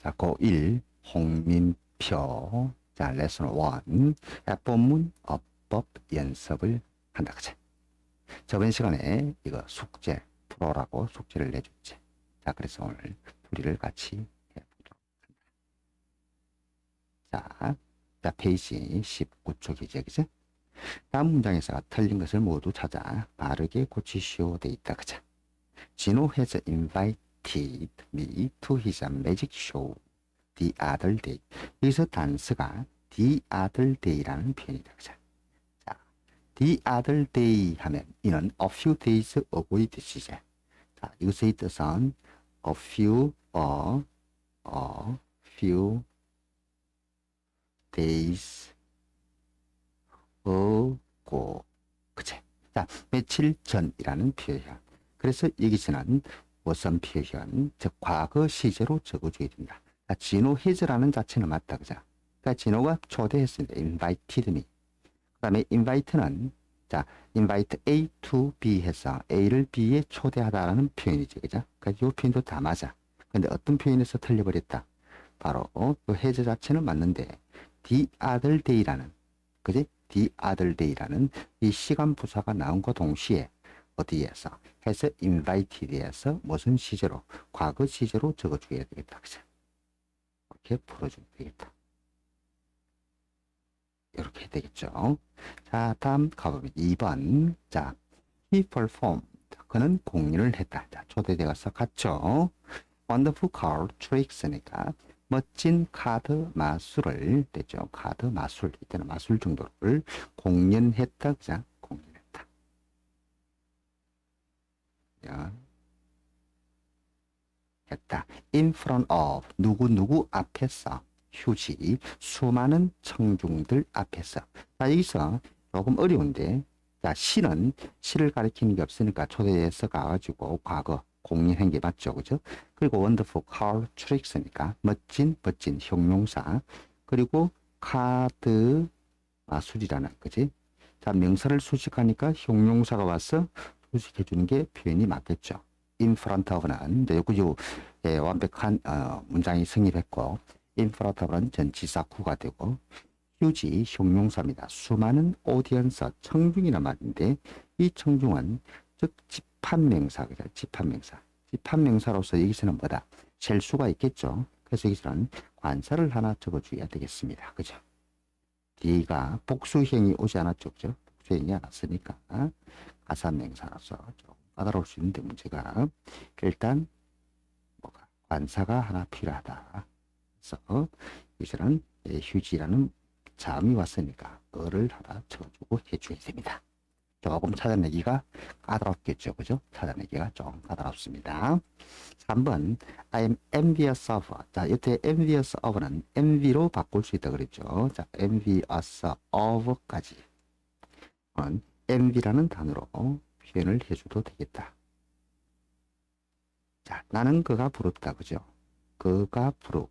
자, 고1 홍민표. 자, 레슨 1. 본문 어법 연습을 한다. 그치? 저번 시간에 이거 숙제 풀어라고 숙제를 내줬지. 자, 그래서 오늘 풀이를 같이 해보도록 한다. 자, 페이지 19쪽이죠. 그치? 다음 문장에서 틀린 것을 모두 찾아 바르게 고치시오 돼 있다. 그치? 진호 has invited me to his magic show the other day. 여기서 단서가 the other day라는 표현이다. 그죠? 자, the other day 하면 이는 a few days ago의 뜻이죠. 자, 이것의 뜻은 a few days ago. 그치? 자, 며칠 전이라는 표현. 그래서 여기서는 무슨 표현, 즉 과거 시제로 적어줘야 됩니다. 자, 진호 해즈라는 자체는 맞다, 그죠? 그러니까 진호가 초대했습니다. invited me. 그 다음에 invite는 자, invite A to B 해서 A를 B에 초대하다라는 표현이죠, 그죠? 그러니까 이 표현도 다 맞아. 근데 어떤 표현에서 틀려버렸다? 바로 그 해즈 자체는 맞는데 the other day라는, 그지? the other day라는 이 시간 부사가 나온과 동시에 어디에서 해서 invited에서 무슨 시제로, 과거 시제로 적어줘야 되겠다, 그죠? 이렇게 풀어주면 되겠다. 이렇게 되겠죠. 자, 다음 가보면 2번. 자, he performed. 그는 공연을 했다. 자, 초대되어서 갔죠. wonderful card tricks니까 멋진 카드 마술을 되죠. 카드 마술, 이때는 마술 정도를 공연했다. 자, 공연했다. 자, 했다. in front of 누구 앞에서 휴지 수많은 청중들 앞에서. 자, 여기서 조금 어려운데, 자, 시를 가리키는 게 없으니까 초대해서 가가지고 과거 공연한 게 맞죠, 그죠? 그리고 wonderful card tricks니까 멋진 형용사, 그리고 카드 마술이라는, 그지? 자, 명사를 수식하니까 형용사가 와서 수식해 주는 게 표현이 맞겠죠. in front of는 이제 요 완벽한 문장이 성립했고, in front of는 전치사 구가 되고, 휴지 형용사입니다. 수많은 오디언스 청중이란 말인데, 이 청중은 즉 집합명사, 그죠? 집합명사로서 여기서는 뭐다? 셀 수가 있겠죠. 그래서 여기서는 관사를 하나 적어줘야 되겠습니다. 그죠? 뒤가 복수형이 오지 않았죠, 그죠? 복수형이 안 왔으니까 가사명사로서 좀 까다로울 수 있는데, 문제가 일단 뭐가 관사가 하나 필요하다. 그래서 여기서는 휴지라는 자음이 왔으니까 어를 하나 쳐주고 해줘야 됩니다. 조금 찾아내기가 까다롭겠죠, 그죠? 찾아내기가 좀 까다롭습니다. 3번 I am envious of. 자, 이때 envious of는 envy로 바꿀 수 있다 그랬죠. 자, envious of까지 envy라는 단어로 표현을 해줘도 되겠다. 자, 나는 그가 부럽다, 그죠? 그가 부러워.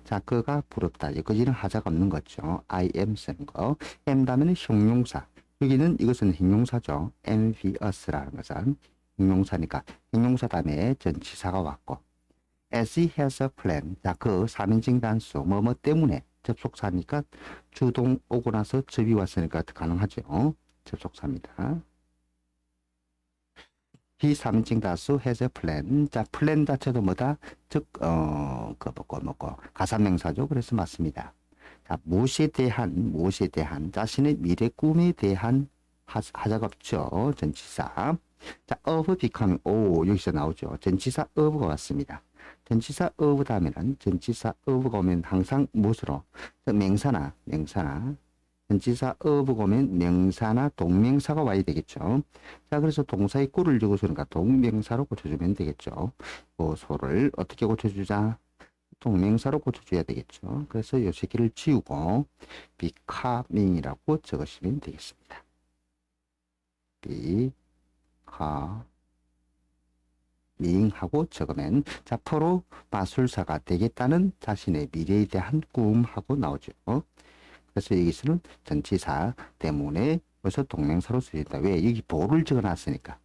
자, 그가 부럽다. 여기는 하자가 없는 거죠. I am 쓰는 거. am 다음에는 형용사. 여기는 이것은 형용사죠. envious라는 것은 형용사니까 형용사 다음에 전치사가 왔고, as he has a plan. 자, 그 3인칭 단수 뭐뭐 때문에 접속사니까 주동 오고 나서 접이 왔으니까 가능하죠. 접속사입니다. 이 3인칭 다수 has a plan. 자, 플랜 자체도 뭐다? 즉, 가사명사죠. 그래서 맞습니다. 자, 무엇에 대한 자신의 미래 꿈에 대한 하자가 없죠. 전치사. 자, of becoming. 여기서 나오죠. 전치사 of가 왔습니다. 전치사 of 다음에는 전치사 of가 오면 항상 무엇으로? 명사나 전치사 of가 오면 명사나 동명사가 와야 되겠죠. 자, 그래서 동사의 꿀을 적어주니까 동명사로 고쳐주면 되겠죠. 소를 어떻게 고쳐주자? 동명사로 고쳐줘야 되겠죠. 그래서 요 새끼를 지우고 becoming이라고 적으시면 되겠습니다. becoming하고 적으면 자, 프로 마술사가 되겠다는 자신의 미래에 대한 꿈하고 나오죠. 그래서 여기서는 전치사 때문에 벌써 동명사로 쓰인다. 왜? 여기 보를 적어놨으니까.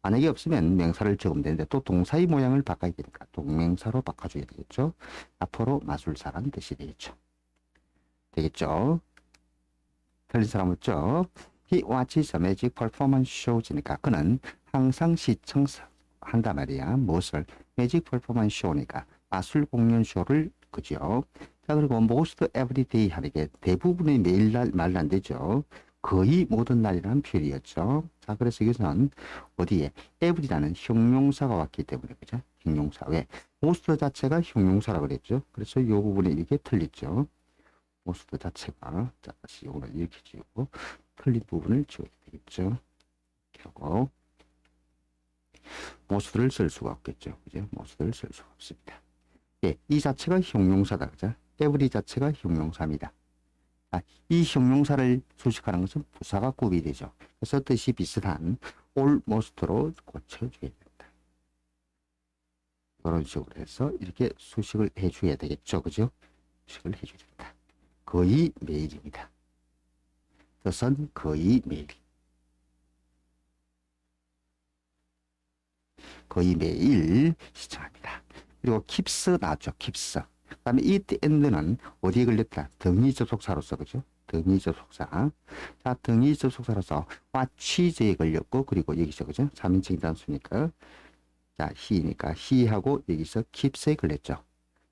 만약에 없으면 명사를 적으면 되는데 또 동사의 모양을 바꿔야 되니까 동명사로 바꿔줘야 되겠죠. 앞으로 마술사라는 뜻이 되겠죠. 되겠죠. 틀린 사람 없죠. He watches a magic performance shows니까 그는 항상 시청한단 말이야. 무엇을? 매직 퍼포먼스 쇼니까 마술 공연 쇼를 그죠. 자 그리고 most every day 하는 게 대부분의 매일날 말은 안 되죠. 거의 모든 날이라는 표현이었죠. 자 그래서 이것은 어디에 every라는 형용사가 왔기 때문에 그죠. 형용사 왜? most 자체가 형용사라고 그랬죠. 그래서 이 부분이 이렇게 틀렸죠. most 자체가 자 다시 이거를 이렇게 지우고 틀린 부분을 지워야 되겠죠. 이렇게 하고 most를 쓸 수가 없겠죠. 그죠? most를 쓸 수가 없습니다. 예, 이 자체가 형용사다. 그죠? every 자체가 형용사입니다. 아, 이 형용사를 수식하는 것은 부사가 구비 되죠. 그래서 뜻이 비슷한 almost로 고쳐줘야 된다. 이런 식으로 해서 이렇게 수식을 해줘야 되겠죠. 그죠? 수식을 해줘야 된다. 거의 매일입니다. 뜻은 거의 매일. 거의 매일 시청합니다. 그리고 keeps 나왔죠. keeps. 그 다음에 it and는 어디에 걸렸다? 등위 접속사로서 그죠? 등위 접속사. 자, 등위 접속사로서 watch에 걸렸고 그리고 여기서 그죠? 3인칭 단수니까 자, he니까 he하고 여기서 keeps에 걸렸죠.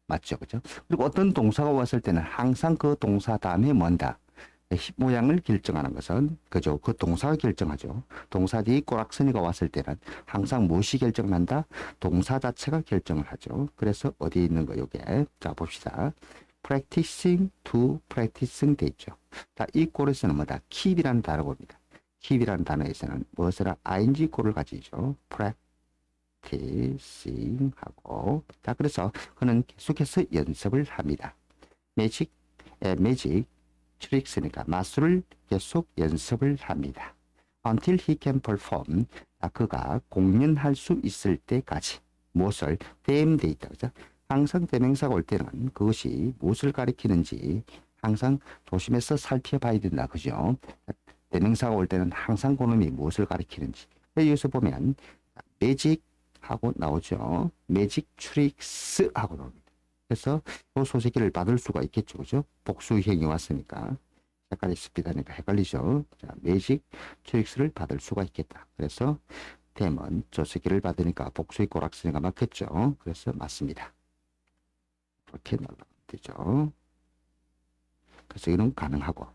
맞죠? 그죠? 그리고 어떤 동사가 왔을 때는 항상 그 동사 다음에 뭔다? 모양을 결정하는 것은 그죠? 그 동사가 결정하죠. 동사 뒤에 꼬락서니가 왔을 때는 항상 무엇이 결정난다? 동사 자체가 결정을 하죠. 그래서 어디에 있는 거 요게 자 봅시다. practicing to practicing 돼 있죠. 자, 이 꼴에서는 뭐다? keep이라는 단어가 옵니다. keep이라는 단어에서는 무엇을 ing 꼴을 가지죠. practicing 하고 자 그래서 그는 계속해서 연습을 합니다. magic 트릭스니까 마술을 계속 연습을 합니다. Until he can perform. 그가 공연할 수 있을 때까지. 무엇을? them 돼 있다. 그죠? 항상 대명사가 올 때는 그것이 무엇을 가리키는지 항상 조심해서 살펴봐야 된다. 그죠? 대명사가 올 때는 항상 그놈이 무엇을 가리키는지. 여기서 보면 magic 하고 나오죠. magic tricks 하고 나옵니다. 그래서 이 소식기를 받을 수가 있겠죠. 그죠? 복수형이 왔으니까. 약간 스피드하니까 헷갈리죠. 자, 매직 트릭스를 받을 수가 있겠다. 그래서 댐은 저 새끼를 받으니까 복수의 꼬락서니가 맞겠죠. 그래서 맞습니다. 이렇게 넣으면 되죠. 그래서 이는 가능하고.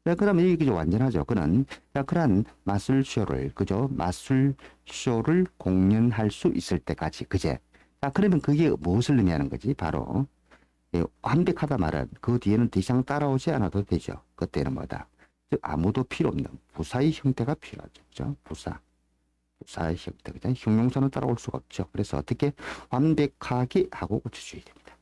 그 다음에 이게 완전하죠. 그는 그런 마술쇼를 그죠? 마술쇼를 공연할 수 있을 때까지 그제. 자, 그러면 그게 무엇을 의미하는 거지? 바로 완벽하다 말은 그 뒤에는 더 이상 따라오지 않아도 되죠. 그때는 뭐다? 즉 아무도 필요 없는 부사의 형태가 필요하죠. 그죠? 부사의 형태. 그죠? 형용사는 따라올 수가 없죠. 그래서 어떻게 완벽하게 하고 고쳐줘야 됩니다.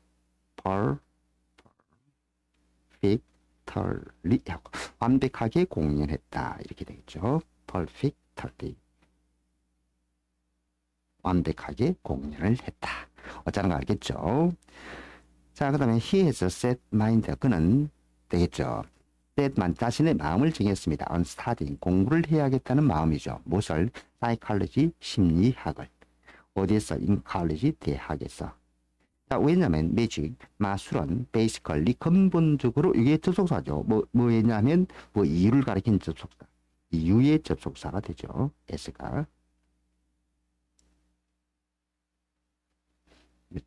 perfectly 하고 완벽하게 공연했다. 이렇게 되겠죠. perfectly. 완벽하게 공연을 했다. 어쩌는 거 알겠죠? 자, 그 다음에 he has a set mind. 그는 되겠죠. set mind. 자신의 마음을 정했습니다. on studying. 공부를 해야겠다는 마음이죠. 무엇을? psychology. 심리학을. 어디에서? in college. 대학에서. 자, 왜냐면 magic. 마술은 basically. 근본적으로 이게 접속사죠. 뭐냐면 뭐 이유를 가리킨 접속사. 이유의 접속사가 되죠. s가.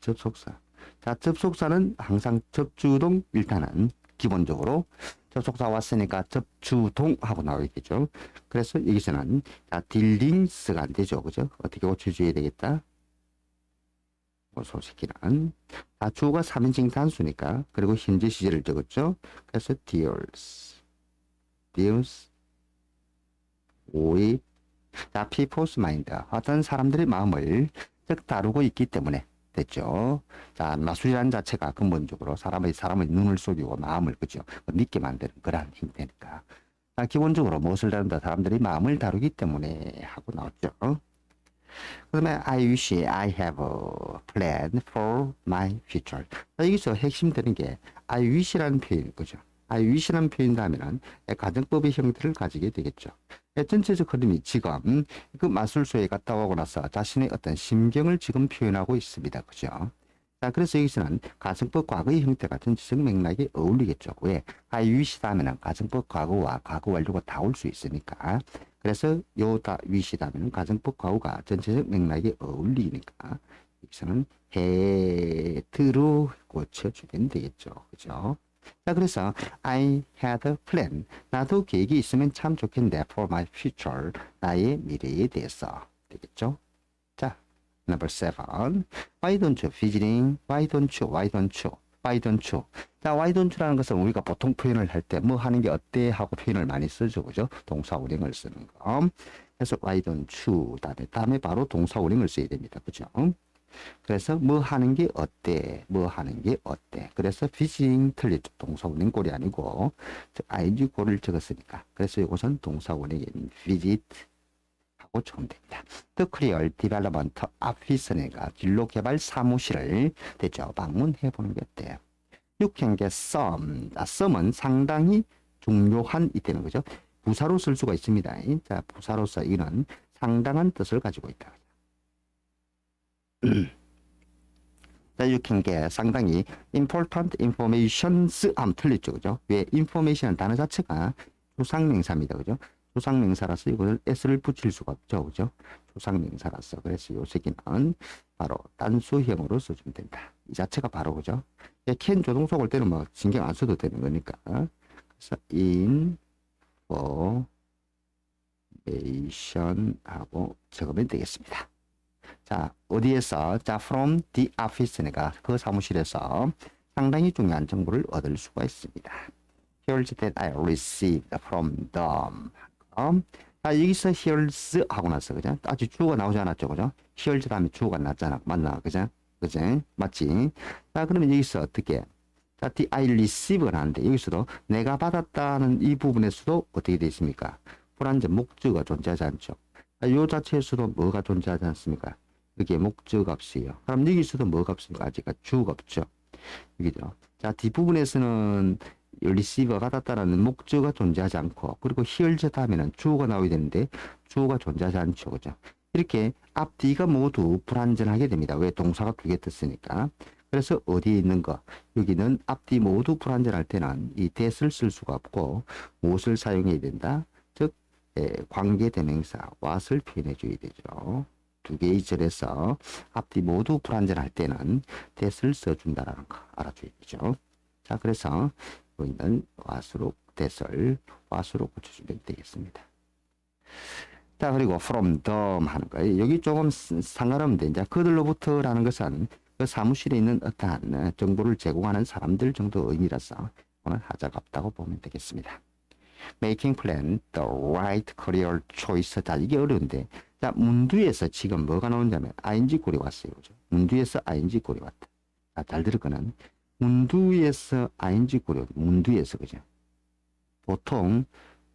접속사. 자, 접속사는 항상 접주동 일단은 기본적으로 접속사 왔으니까 접주동 하고 나오겠죠. 그래서 여기서는 자, 딜링스가 안 되죠. 그죠? 어떻게 고쳐줘야 되겠다? 소식이란 자, 주어가 3인칭 단수니까 그리고 현재 시제를 적었죠. 그래서 deals with 자, people's mind. 어떤 사람들의 마음을 즉 다루고 있기 때문에 됐죠. 자, 마술이라는 자체가 근본적으로 사람의 눈을 속이고 마음을 그죠 믿게 만드는 그러한 형태니까. 자, 기본적으로 무엇을 다룬다? 사람들이 마음을 다루기 때문에 하고 나왔죠. 그다음에 I wish I have a plan for my future. 자, 여기서 핵심되는 게 I wish라는 표현인 거죠. I wish라는 표현 다음에는 가정법의 형태를 가지게 되겠죠. 전체적 흐름이 지금 그 마술소에 갔다 오고 나서 자신의 어떤 심경을 지금 표현하고 있습니다. 그죠? 자, 그래서 여기서는 가정법 과거의 형태가 전체적 맥락에 어울리겠죠. 왜? I wish다 하면은 가정법 과거와 과거 완료가 다 올 수 있으니까. 그래서 요다 wish다 하면은 가정법 과거가 전체적 맥락에 어울리니까 여기서는 had로 고쳐주면 되겠죠. 그죠? 자, 그래서 I had a plan. 나도 계획이 있으면 참 좋겠는데 for my future. 나의 미래에 대해서. 되겠죠? 자, number 7. Why don't you visiting? Why don't you? Why don't you? Why don't you? 자, why don't you라는 것은 우리가 보통 표현을 할 때 뭐 하는 게 어때? 하고 표현을 많이 쓰죠. 그죠? 동사 운행을 쓰는 거. 그래서 why don't you? 다음에 바로 동사 운행을 써야 됩니다. 그죠? 그래서 뭐 하는 게 어때? 뭐 하는 게 어때? 그래서 visiting 틀렸죠. 동사 운행 꼴이 아니고 ing 꼴을 적었으니까. 그래서 이것은 동사 운행인 visit 하고 적으면 됩니다. The Career Development Office가 진로 개발 사무실을 대죠. 방문해 보는 게 어때요? You can get some. some은 상당히 중요한 이때는 거죠. 부사로 쓸 수가 있습니다. 자, 부사로서 이는 상당한 뜻을 가지고 있다. 자, you can get 상당히 important informations 하면 틀렸죠. 그죠? 왜? information은 단어 자체가 조상명사입니다. 그죠? 조상명사라서 이걸 s를 붙일 수가 없죠. 그죠? 조상명사라서. 그래서 요 새끼는 바로 단수형으로 써주면 된다. 이 자체가 바로 그죠? can 조동사 올 때는 뭐 신경 안 써도 되는 거니까. 그래서 information 하고 적으면 되겠습니다. 자, 어디에서? 자, from the office니까 그 사무실에서 상당히 중요한 정보를 얻을 수가 있습니다. Here's that I received from them. 자, 여기서 here's 하고 나서, 그죠? 아직 주어가 나오지 않았죠, 그죠? here's 다음에 주어가 났잖아. 맞나, 그죠? 그죠? 맞지? 자, 그러면 여기서 어떻게? 자, the I receive가 나는데, 여기서도 내가 받았다는 이 부분에서도 어떻게 되어 있습니까? 불완전 목적어가 존재하지 않죠. 이 자체에서도 뭐가 존재하지 않습니까? 여기에 목적 값이에요. 그럼 여기서도 뭐가 없습니까? 아직 주어가 없죠. 여기죠. 자, 뒷부분에서는 receive가 받았다라는 목적어가 존재하지 않고, 그리고 here's 다음에는 주어가 나와야 되는데 주어가 존재하지 않죠. 그죠? 이렇게 앞뒤가 모두 불완전하게 됩니다. 왜? 동사가 두 개 뜻으니까. 그래서 어디에 있는 거? 여기는 앞뒤 모두 불완전할 때는 이 that을 쓸 수가 없고 무엇을 사용해야 된다? 즉 관계대명사 what을 표현해 줘야 되죠. 두 개의 절에서 앞뒤 모두 불완전할 때는 that을 써준다라는 거 알아줘야 되죠. 자, 그래서 여기는 what으로 that을 what으로 고쳐주면 되겠습니다. 자, 그리고 from them 하는 거예요. 여기 조금 상관없는데 이제 그들로부터라는 것은 그 사무실에 있는 어떠한 정보를 제공하는 사람들 정도 의미라서 오늘 하자가 없다고 보면 되겠습니다. Making plan, the right career choice. 자, 이게 어려운데. 자, 문두에서 지금 뭐가 나오냐면 ing 꼴이 왔어요. 그죠? 문두에서 ing 꼴이 왔다. 자, 잘 들을 거는 문두에서 ing 꼴이 문두에서 그죠? 보통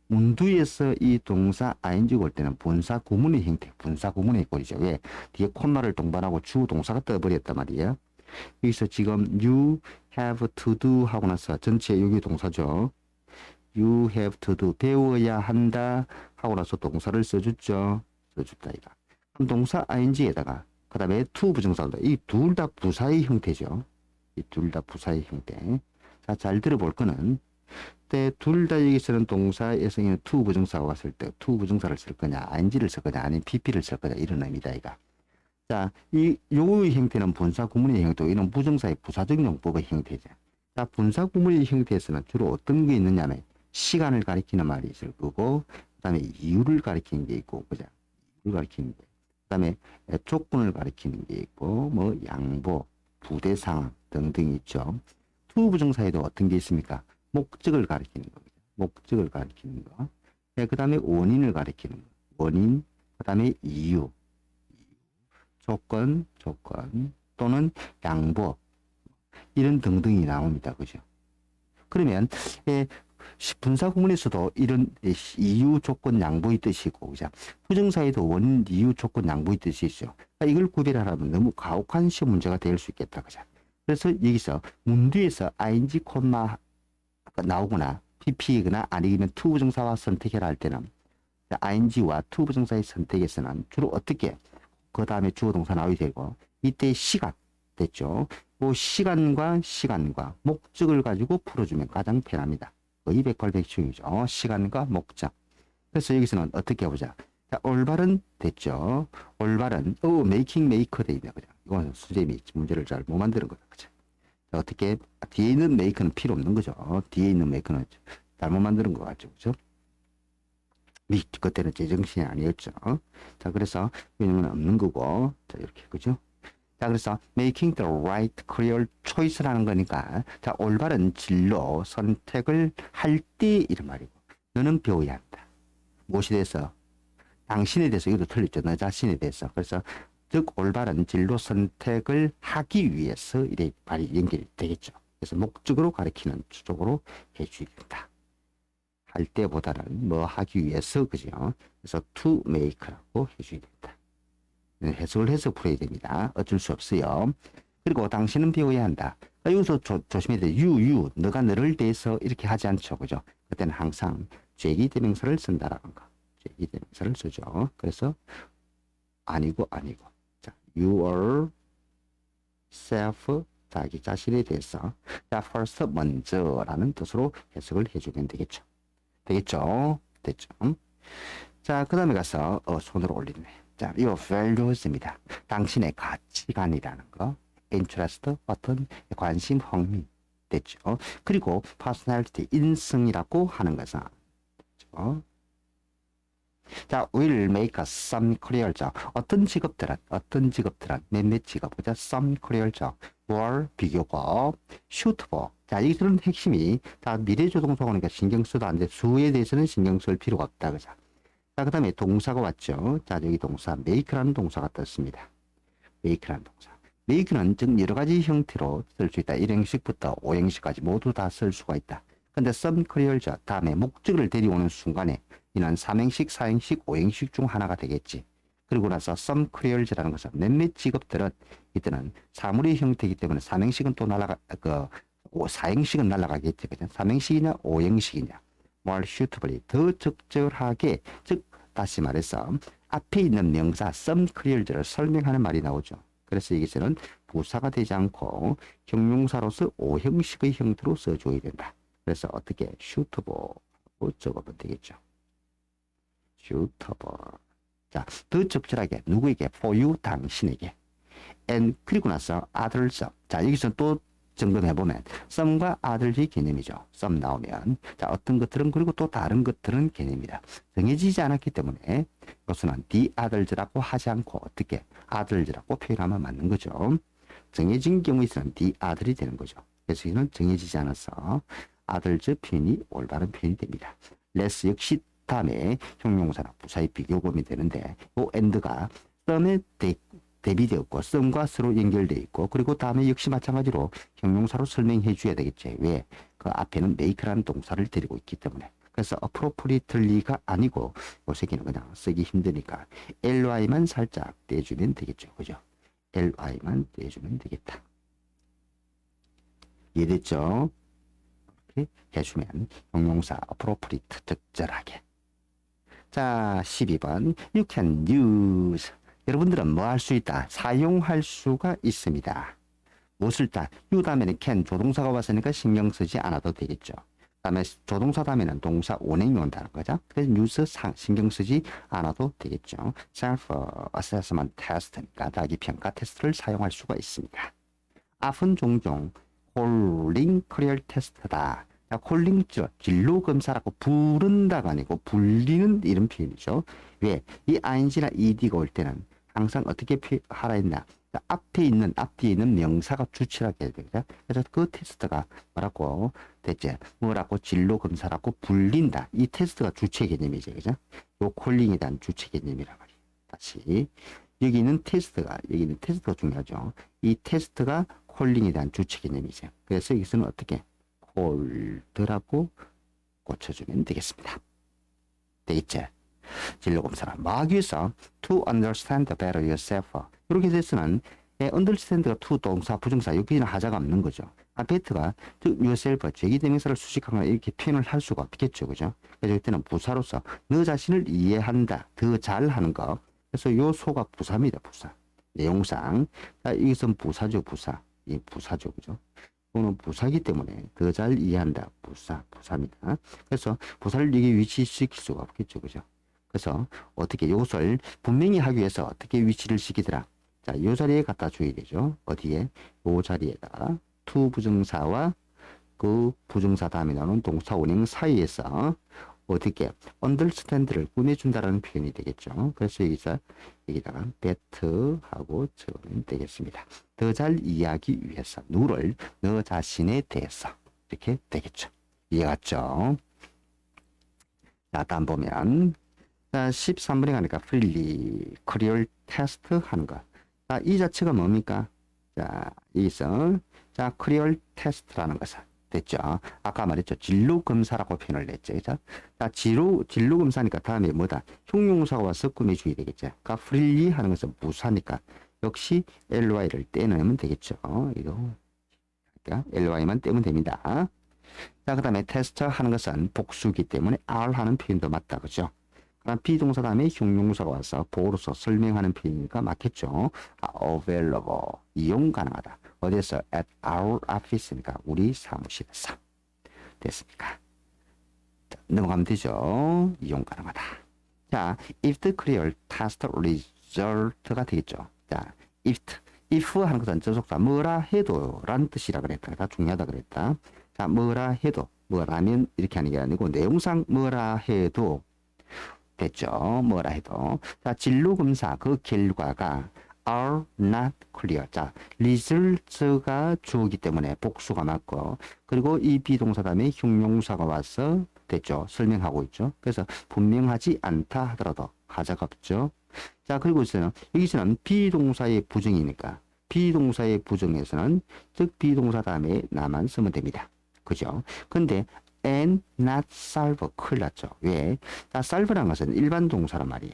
문두에서 이 동사 ing 올 때는 분사 구문의 형태, 분사 구문의 꼴이죠. 왜? 뒤에 콤마를 동반하고 주 동사가 떠버렸단 말이에요. 여기서 지금 you have to do 하고 나서 전체 여기 동사죠. You have to do. 배워야 한다 하고 나서 동사를 써줬죠. 써줬다 이가. 그럼 동사 ing에다가 그 다음에 to 부정사입니다. 이 둘 다 부사의 형태죠. 이 둘 다 부사의 형태. 자, 잘 들어볼 거는 때 둘 다 여기서는 동사에서는 to 부정사가 왔을 때 to 부정사를 쓸 거냐, ing를 쓸 거냐, 아니면 pp를 쓸 거냐 이런 의미다 이가. 자, 요의 형태는 분사 구문의 형태, 이는 부정사의 부사적 용법의 형태죠. 자, 분사 구문의 형태에서는 주로 어떤 게 있느냐면 시간을 가리키는 말이 있을 거고, 그 다음에 이유를 가리키는 게 있고, 그죠? 이유를 가리키는 게. 그 다음에 조건을 가리키는 게 있고, 뭐, 양보, 부대 상황 등등 있죠. to 부정사에도 어떤 게 있습니까? 목적을 가리키는 겁니다. 목적을 가리키는 거. 그 다음에 원인을 가리키는 거. 원인, 그 다음에 이유. 조건, 또는 양보. 이런 등등이 나옵니다. 그죠? 그러면, 분사 구문에서도 이런 이유, 조건, 양보의 뜻이고, 그죠? 부정사에도 원인, 이유, 조건, 양보의 뜻이 있죠. 이걸 구별하려면 너무 가혹한 시험 문제가 될 수 있겠다. 그죠? 그래서 여기서 문 뒤에서 ing, 나오거나 pp거나 아니면 to 부정사와 선택해라 할 때는 ing와 to 부정사의 선택에서는 주로 어떻게 그 다음에 주어 동사 나오게 되고 이때 시간 됐죠. 그 시간과 목적을 가지고 풀어주면 가장 편합니다. 거의 백발백중이죠. 시간과 목적. 그래서 여기서는 어떻게 해보자. 자, 올바른 됐죠. 올바른 메이킹 메이커 돼 있네. 그죠? 이건 수재미 문제를 잘 못 만드는 거다. 그죠? 자, 어떻게 뒤에 있는 메이커는 필요 없는 거죠. 뒤에 있는 메이커는 잘못 만드는 것 같죠. 그죠? 그때는 제정신이 아니었죠. 자, 그래서 왜냐면 없는 거고. 자, 이렇게 그죠? 자, 그래서 making the right career choice라는 거니까 자, 올바른 진로 선택을 할 때 이런 말이고 너는 배워야 한다. 무엇에 대해서? 당신에 대해서. 이것도 틀렸죠. 너 자신에 대해서. 그래서 즉 올바른 진로 선택을 하기 위해서 이래 말이 연결이 되겠죠. 그래서 목적으로 가리키는 쪽으로 해주어야 된다. 할 때보다는 뭐 하기 위해서 그죠. 그래서 to make라고 해줘야 된다. 해석을 해서 풀어야 됩니다. 어쩔 수 없어요. 그리고 당신은 배워야 한다. 여기서 조심해야 돼. you 너가 너를 대해서 이렇게 하지 않죠. 그죠? 그때는 항상 죄기대명사를 쓴다라는 거. 죄기대명사를 쓰죠. 그래서 아니고 자, your self 자기 자신에 대해서 자, first 먼저라는 뜻으로 해석을 해주면 되겠죠. 되겠죠? 됐죠? 자, 그 다음에 가서 손으로 올리네. 자, 이 values입니다. 당신의 가치관이라는 거. interest, 어떤 관심, 흥미. 됐죠? 그리고 personality, 인성이라고 하는 것은 됐죠? 자, will make some career job. 어떤 직업들은 몇몇 직업 보자. some career job. more 비교고 suitable. 자, 이들은 핵심이 다 미래조동사고니까 신경 써도 안 돼. 수에 대해서는 신경 쓸 필요가 없다. 그죠? 자, 그 다음에 동사가 왔죠. 자, 여기 동사 make라는 동사가 떴습니다. make라는 동사. make는 즉 여러 가지 형태로 쓸 수 있다. 1형식부터 5형식까지 모두 다 쓸 수가 있다. 근데 some career job 다음에 목적을 데려오는 순간에 이는 3형식, 4형식, 5형식 중 하나가 되겠지. 그리고 나서 some careers라는 것은 몇몇 직업들은 이때는 사물의 형태이기 때문에 3형식은 또 4형식은 날아가겠지. 그죠? 3형식이냐 5형식이냐. more suitably 더 적절하게, 즉 다시 말해서 앞에 있는 명사 some careers를 설명하는 말이 나오죠. 그래서 여기서는 부사가 되지 않고 형용사로서 5형식의 형태로 써줘야 된다. 그래서 어떻게 suitable 적어보면 되겠죠. suitable. 자, 더 적절하게 누구에게? for you 당신에게. and 그리고 나서 others. 자, 여기서 또 점검해보면 some과 others의 개념이죠. some 나오면 자, 어떤 것들은 그리고 또 다른 것들은 개념이다. 정해지지 않았기 때문에 이것은 the others라고 하지 않고 어떻게 others라고 표현하면 맞는 거죠. 정해진 경우에서는 the other이 되는 거죠. 그래서 이는 정해지지 않아서 others 표현이 올바른 표현이 됩니다. less 역시 다음에 형용사나 부사의 비교범이 되는데 이 and가 some에 대비되었고 some과 서로 연결되어 있고 그리고 다음에 역시 마찬가지로 형용사로 설명해 줘야 되겠지. 왜? 그 앞에는 make라는 동사를 데리고 있기 때문에. 그래서 appropriately가 아니고 요 새끼는 그냥 쓰기 힘드니까 ly만 살짝 떼주면 되겠죠. 그죠? ly만 떼주면 되겠다. 이해됐죠? 이렇게 해주면 형용사 appropriate 적절하게. 자, 12번 you can use. 여러분들은 뭐 할 수 있다? 사용할 수가 있습니다. 무엇을 다? you 다음에는 can 조동사가 왔으니까 신경 쓰지 않아도 되겠죠. 다음에 조동사 다음에는 동사 원형이 온다는 거죠. 그래서 use 신경 쓰지 않아도 되겠죠. self assessment test니까 자기 평가 테스트를 사용할 수가 있습니다. often 종종 calling career test다. 콜링 진로 검사라고 부른다가 아니고 불리는 이런 표현이죠. 왜? 이 ing나 ed가 올 때는 항상 어떻게 하라 했나? 앞에 있는 앞뒤에 있는 명사가 주체라고 해야 되겠죠. 그래서 그 테스트가 뭐라고 됐지? 뭐라고 진로 검사라고 불린다. 이 테스트가 주체 개념이죠, 그죠? 요 콜링에 대한 주체 개념이란 말이에요. 다시 여기는 테스트가 중요하죠. 이 테스트가 콜링에 대한 주체 개념이죠. 그래서 여기서는 어떻게? 콜드라고 고쳐주면 되겠습니다. 되겠죠? 진로검사를 막 위해서 to understand better yourself 이렇게 돼서는 understand가 to 동사 부정사 여기는 하자가 없는 거죠. bett가 즉 yourself 제기대명사를 수식하거나 이렇게 표현을 할 수가 없겠죠, 그죠? 그래서 이때는 부사로서 너 자신을 이해한다, 더 잘하는 거. 그래서 요 소가 부사입니다, 부사. 내용상 자, 이것은 부사죠, 부사. 이 부사죠, 그죠? 이거는 부사기 때문에 더 잘 이해한다, 부사입니다. 그래서 부사를 여기 위치시킬 수가 없겠죠, 그죠? 그래서 어떻게 이것을 분명히 하기 위해서 어떻게 위치를 시키더라. 자, 이 자리에 갖다 줘야 되죠. 어디에? 이 자리에다가 to 부정사와 그 부정사 다음에 나오는 동사 원형 사이에서 어떻게 understand를 꾸며준다라는 표현이 되겠죠. 그래서 여기다가 better하고 적으면 되겠습니다. 더 잘 이해하기 위해서 누구를 너 자신에 대해서 이렇게 되겠죠. 이해갔죠? 자, 다음 보면 자, 13번에 가니까 freely career test 하는 거. 자, 이 자체가 뭡니까? 자, 여기서 자, career test라는 것은 됐죠. 아까 말했죠. 진로 검사라고 표현을 했죠. 그죠? 자, 진로 검사니까 다음에 뭐다? 형용사가 와서 꾸며줘야 되겠죠. 그러니까 freely 하는 것은 부사니까 역시 ly를 떼내면 되겠죠. 이거 그러니까 ly만 떼면 됩니다. 자, 그 다음에 테스트 하는 것은 복수기 때문에 r 하는 표현도 맞다, 그죠? 그럼 비동사 다음에 형용사가 와서 보로서 설명하는 표현이니까 맞겠죠. available 이용 가능하다. 어디서? at our office니까 우리 사무실에서. 됐습니까? 자, 넘어가면 되죠. 이용 가능하다. 자, if the clear test result가 되겠죠. 자, if 하는 것은 접속사 뭐라 해도 라는 뜻이라 그랬다. 다 중요하다 그랬다. 자, 뭐라 해도 뭐라면 이렇게 하는 게 아니고 내용상 뭐라 해도 됐죠. 뭐라 해도. 자, 진로 검사 그 결과가 are not clear. 자, results가 주어기 때문에 복수가 맞고 그리고 이 비동사 다음에 형용사가 와서 됐죠. 설명하고 있죠. 그래서 분명하지 않다 하더라도 하자가 없죠. 자, 그리고 여기서는 비동사의 부정이니까 비동사의 부정에서는 즉 비동사 다음에 나만 쓰면 됩니다. 그죠? 근데 and not solve 큰일 났죠. 왜? 자, solve란 것은 일반 동사란 말이에요.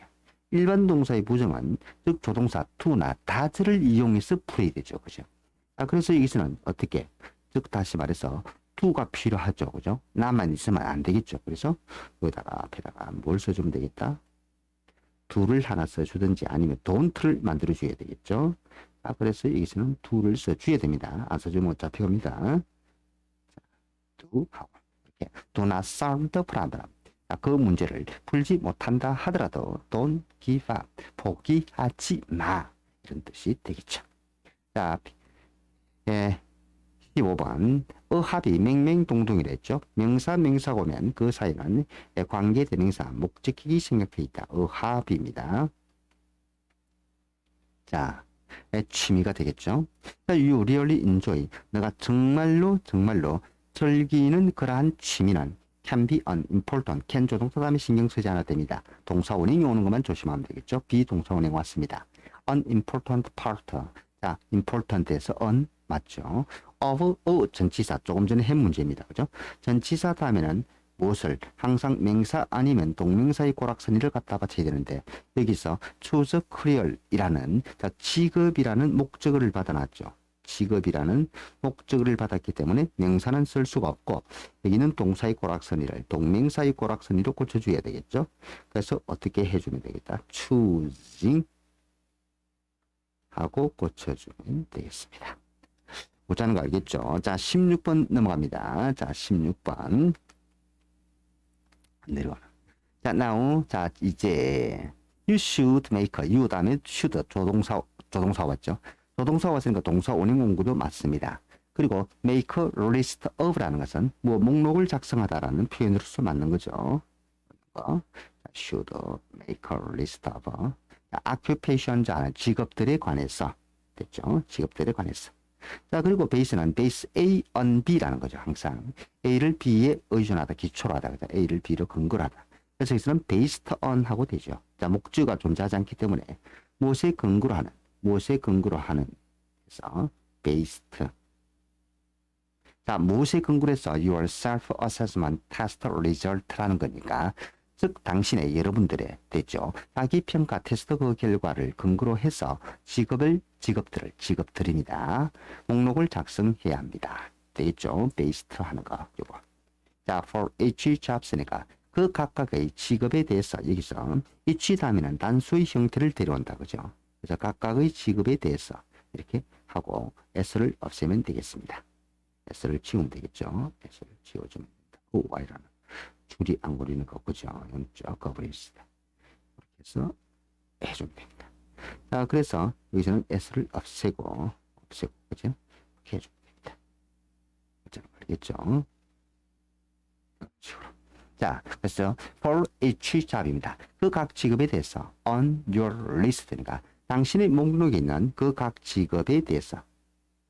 일반 동사의 부정은 즉 조동사 to나 does를 이용해서 풀어야 되죠. 그죠? 자, 그래서 여기서는 어떻게? 즉 다시 말해서 to가 필요하죠. 그죠? 나만 있으면 안 되겠죠. 그래서 여기다가 앞에다가 뭘 써주면 되겠다? do를 하나 써주든지 아니면 don't를 만들어줘야 되겠죠. 자, 그래서 여기서는 do를 써줘야 됩니다. 안 써주면 어차피 갑니다. do 하고 do not solve the problem. 그 문제를 풀지 못한다 하더라도 don't give up. 포기하지 마. 이런 뜻이 되겠죠. 자, 15번. 합이 맹맹동동이랬죠. 명사, 명사가 오면 그 사이는 관계대명사, 목적격이 생략되어 있다. 합입니다. 자, 취미가 되겠죠. 자, you really enjoy. 내가 정말로 즐기는 그러한 취미는 can be unimportant. can 조동사 다음에 신경 쓰지 않아도 됩니다. 동사 원형이 오는 것만 조심하면 되겠죠. 비동사 원형 왔습니다. unimportant part. 자, important에서 un 맞죠. of 전치사 조금 전에 한 문제입니다. 그죠? 전치사 다음에는 무엇을 항상 명사 아니면 동명사의 꼬락서니를 갖다 바쳐야 되는데 여기서 choose career이라는 직업이라는 목적어를 받아놨죠. 직업이라는 목적어를 받았기 때문에 명사는 쓸 수가 없고 여기는 동사의 꼬락서니를 동명사의 꼬락서니로 고쳐줘야 되겠죠. 그래서 어떻게 해주면 되겠다. choosing 하고 고쳐주면 되겠습니다. 보자는 거 알겠죠? 자, 16번 넘어갑니다. 자, 16번 내려와. 자, now 자 이제 you should make you 다음에 should 조동사 왔죠? 조동사 왔으니까 동사 원형 공구도 맞습니다. 그리고 make a list of라는 것은 뭐 목록을 작성하다라는 표현으로서 맞는 거죠. should make a list of occupation 자 직업들에 관해서 됐죠. 직업들에 관해서. 자, 그리고 베이스는 베이스 A on B라는 거죠. 항상 A를 B에 의존하다, 기초로 하다, 그죠? A를 B로 근거로 하다. 그래서 여기서는 based on 하고 되죠. 자, 목적어가 존재하지 않기 때문에 무엇에 근거로 하는 그래서 based. 자, 무엇에 근거로 해서 your self-assessment test result라는 거니까 즉 당신의 여러분들의 됐죠. 자기평가 테스트 그 결과를 근거로 해서 직업들입니다. 목록을 작성해야 합니다. 되겠죠. based 하는 거. 요거. 자, for each jobs니까 그 각각의 직업에 대해서 여기서 each 다음에는 단수의 형태를 데려온다. 그죠? 그래서 각각의 직업에 대해서 이렇게 하고 s를 없애면 되겠습니다. s를 지우면 되겠죠. s를 지워주면 됩니다. 그 y라는 줄이 안 그리는 거 그죠? 이건 쭉 꺼버리겠습니다. 이렇게 해서 해주면 됩니다. 자, 그래서 여기서는 s를 없애고 그죠? 이렇게 해주면 됩니다. 알겠죠? 자, 그래서 for each job입니다. 그 각 직업에 대해서 on your list니까 당신의 목록에 있는 그 각 직업에 대해서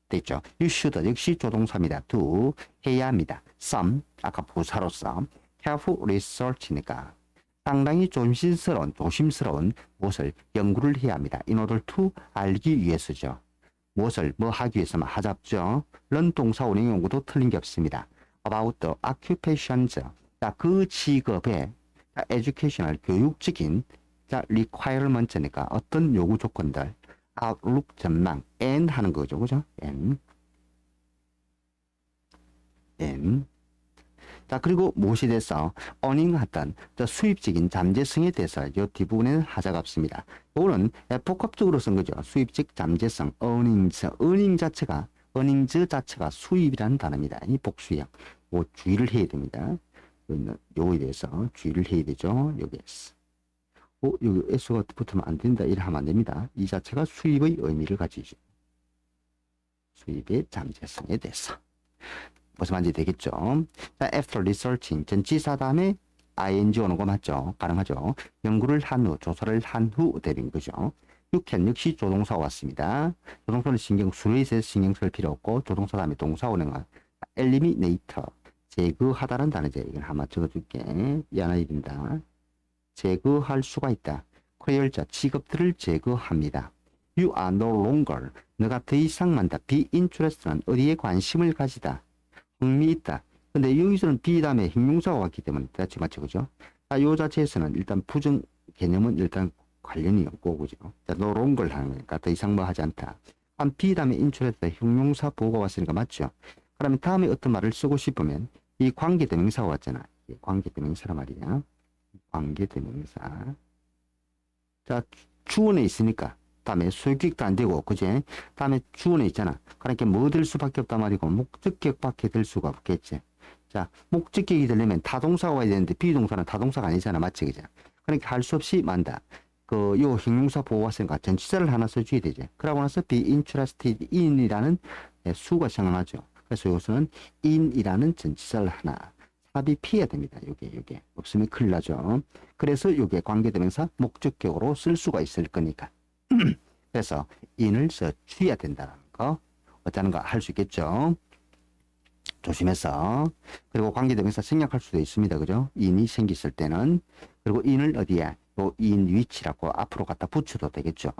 됐죠. You should 역시 조동사입니다. do 해야 합니다. some 아까 부사로서 careful research니까 상당히 조심스러운 무엇을 연구를 해야 합니다. in order to 알기 위해서죠. 무엇을 뭐 하기 위해서만 하잡죠. 런 동사 원형 연구도 틀린 게 없습니다. about the occupations 자, 그 직업의 educational 교육적인 자, requirement니까 어떤 요구 조건들 outlook 전망 and 하는 거죠. 그죠? and 자, 그리고 무엇에 대해서 earning 하던 수입적인 잠재성에 대해서 이 뒷부분에는 하자가 없습니다. 이거는 복합적으로 쓴 거죠. 수입적 잠재성 earning 자체가 수입이라는 단어입니다. 이 복수형 뭐 주의를 해야 됩니다. 요거에 대해서 주의를 해야 되죠. 여기 S. 여기 S가 붙으면 안 된다. 이래 하면 안 됩니다. 이 자체가 수입의 의미를 가지죠. 수입의 잠재성에 대해서. 무슨 말인지 되겠죠. 자, after researching. 전치사 다음에 ing 오는 거 맞죠? 가능하죠. 연구를 한 후, 조사를 한 후 되는 거죠. You can 역시 조동사가 왔습니다. 조동사는 수레에 있어서 신경 쓸 필요 없고, 조동사 다음에 동사 오는 거. eliminate. 제거하다는 단어죠. 이건 한번 적어줄게. 이 하나 입니다. 제거할 수가 있다. 쾌열자 직업들을 제거합니다. You are no longer. 너가 더 이상만다. be interested. 어디에 관심을 가지다. 흥미있다. 근데 여기서는 be 다음에 형용사가 왔기 때문에 대체 맞죠, 그죠? 자, 요 자체에서는 일단 부정 개념은 일단 관련이 없고, 그죠? 자, no longer 하는 거니까 더 이상 뭐 하지 않다. be 다음에 interested 형용사 보호가 왔으니까 맞죠? 그러면 다음에 어떤 말을 쓰고 싶으면 이 관계대명사가 왔잖아. 관계대명사란 말이야. 관계대명사. 자, 주어에 있으니까 다음에 수격도 안 되고, 그지? 다음에 주어에 있잖아. 그러니까 뭐 될 수밖에 없단 말이고 목적격밖에 될 수가 없겠지. 자, 목적격이 되려면 타동사가 와야 되는데 비동사는 타동사가 아니잖아, 맞지, 그죠? 그러니까 할 수 없이 만다. 요 형용사 보호 왔으니까 전치사를 하나 써줘야 되지. 그러고 나서 be interested in이라는 수가 생각나죠. 그래서 여기서는 in이라는 전치사를 하나 삽입 피해야 됩니다. 요게 없으면 큰일 나죠. 그래서 요게 관계대명사 목적격으로 쓸 수가 있을 거니까. 그래서 in을 써줘야 된다는 거 어쩌는 거 할 수 있겠죠. 조심해서. 그리고 관계대명사 생략할 수도 있습니다. 그죠? in이 생겼을 때는. 그리고 in을 어디에 요 in 위치라고 앞으로 갖다 붙여도 되겠죠.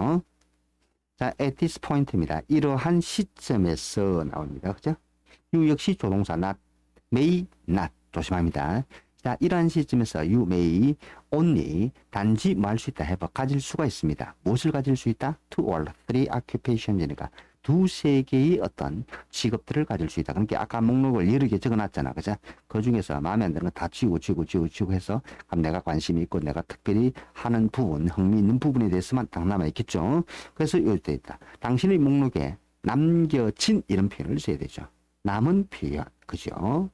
자, at this point입니다. 이러한 시점에서 나옵니다. 그죠? you 역시 조동사 not, may not 조심합니다. 자, 이러한 시점에서 you may only 단지 뭐 할 수 있다 해봐 가질 수가 있습니다. 무엇을 가질 수 있다? two or three occupations이니까 두세 개의 어떤 직업들을 가질 수 있다. 그러니까 아까 목록을 여러 개 적어놨잖아. 그죠? 그 중에서 마음에 안 드는 거 다 지우고 해서 그럼 내가 관심이 있고 내가 특별히 하는 부분, 흥미 있는 부분에 대해서만 딱 남아있겠죠. 그래서 여기도 있다. 당신의 목록에 남겨진 이런 표현을 써야 되죠. 남은 표현. 그죠?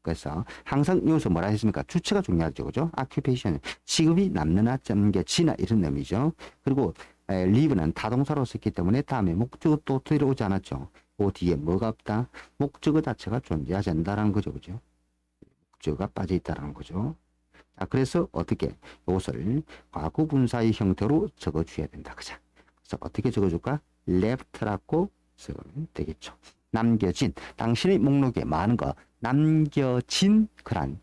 그래서 항상 여기서 뭐라 했습니까? 주체가 중요하죠. 그죠? occupation. 직업이 남느나 남겨지나 이런 의미죠. 그리고 live는 타동사로 썼기 때문에 다음에 목적어 또 들어오지 않았죠. 그 뒤에 뭐가 없다? 목적어 자체가 존재하지 않는다는 거죠. 그죠? 목적어가 빠져 있다는 거죠. 자, 그래서 어떻게 이것을 과거분사의 형태로 적어줘야 된다. 그죠? 그래서 어떻게 적어줄까? left라고 쓰면 되겠죠. 남겨진 당신의 목록에 많은 거 남겨진 그런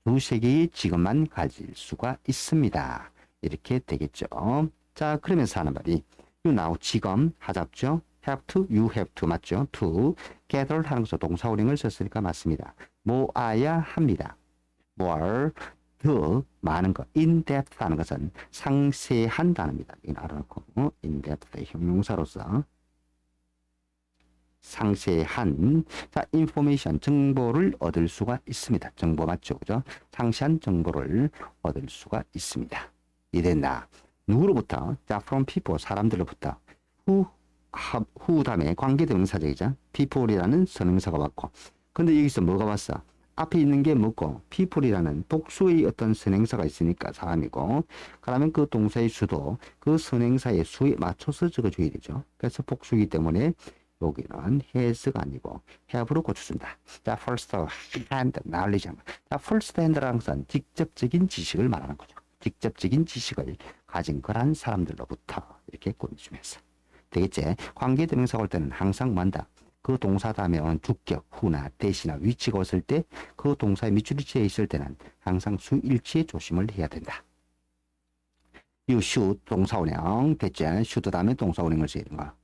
두세 개의 직업만 가질 수가 있습니다. 이렇게 되겠죠. 자, 그러면서 하는 말이 you now 지금 하잡죠. have to, you have to 맞죠. to gather 하는 것은 동사원형을 썼으니까 맞습니다. 모아야 합니다. more 더 많은 거 in depth 하는 것은 상세한 단어입니다. 이건 알아놓고 in depth의 형용사로서 상세한 자 information 정보를 얻을 수가 있습니다. 정보 맞죠, 그죠? 상세한 정보를 얻을 수가 있습니다. 이랬나? 누구로부터? 자 from people 사람들로부터 who 다음에 관계대명사적이죠. people이라는 선행사가 왔고, 근데 여기서 뭐가 왔어? 앞에 있는 게 뭐고 people이라는 복수의 어떤 선행사가 있으니까 사람이고, 그러면 그 동사의 수도 그 선행사의 수에 맞춰서 적어줘야 되죠. 그래서 복수이기 때문에 여기는 has가 아니고 have로 고쳐준다. 자, first hand knowledge. 자, first hand라는 것은 직접적인 지식을 말하는 거죠. 직접적인 지식을 가진 거란 사람들로부터 이렇게 꾸며주면서 되겠지. 관계대명사가 올 때는 항상 뭔다. 그 동사 다음에 오는 주격, 후나 대시나 위치가 왔을 때 그 동사의 밑줄치에 있을 때는 항상 수일치에 조심을 해야 된다. 이 should 동사원형 됐지? should 다음에 동사원형을 써야 되는 거야.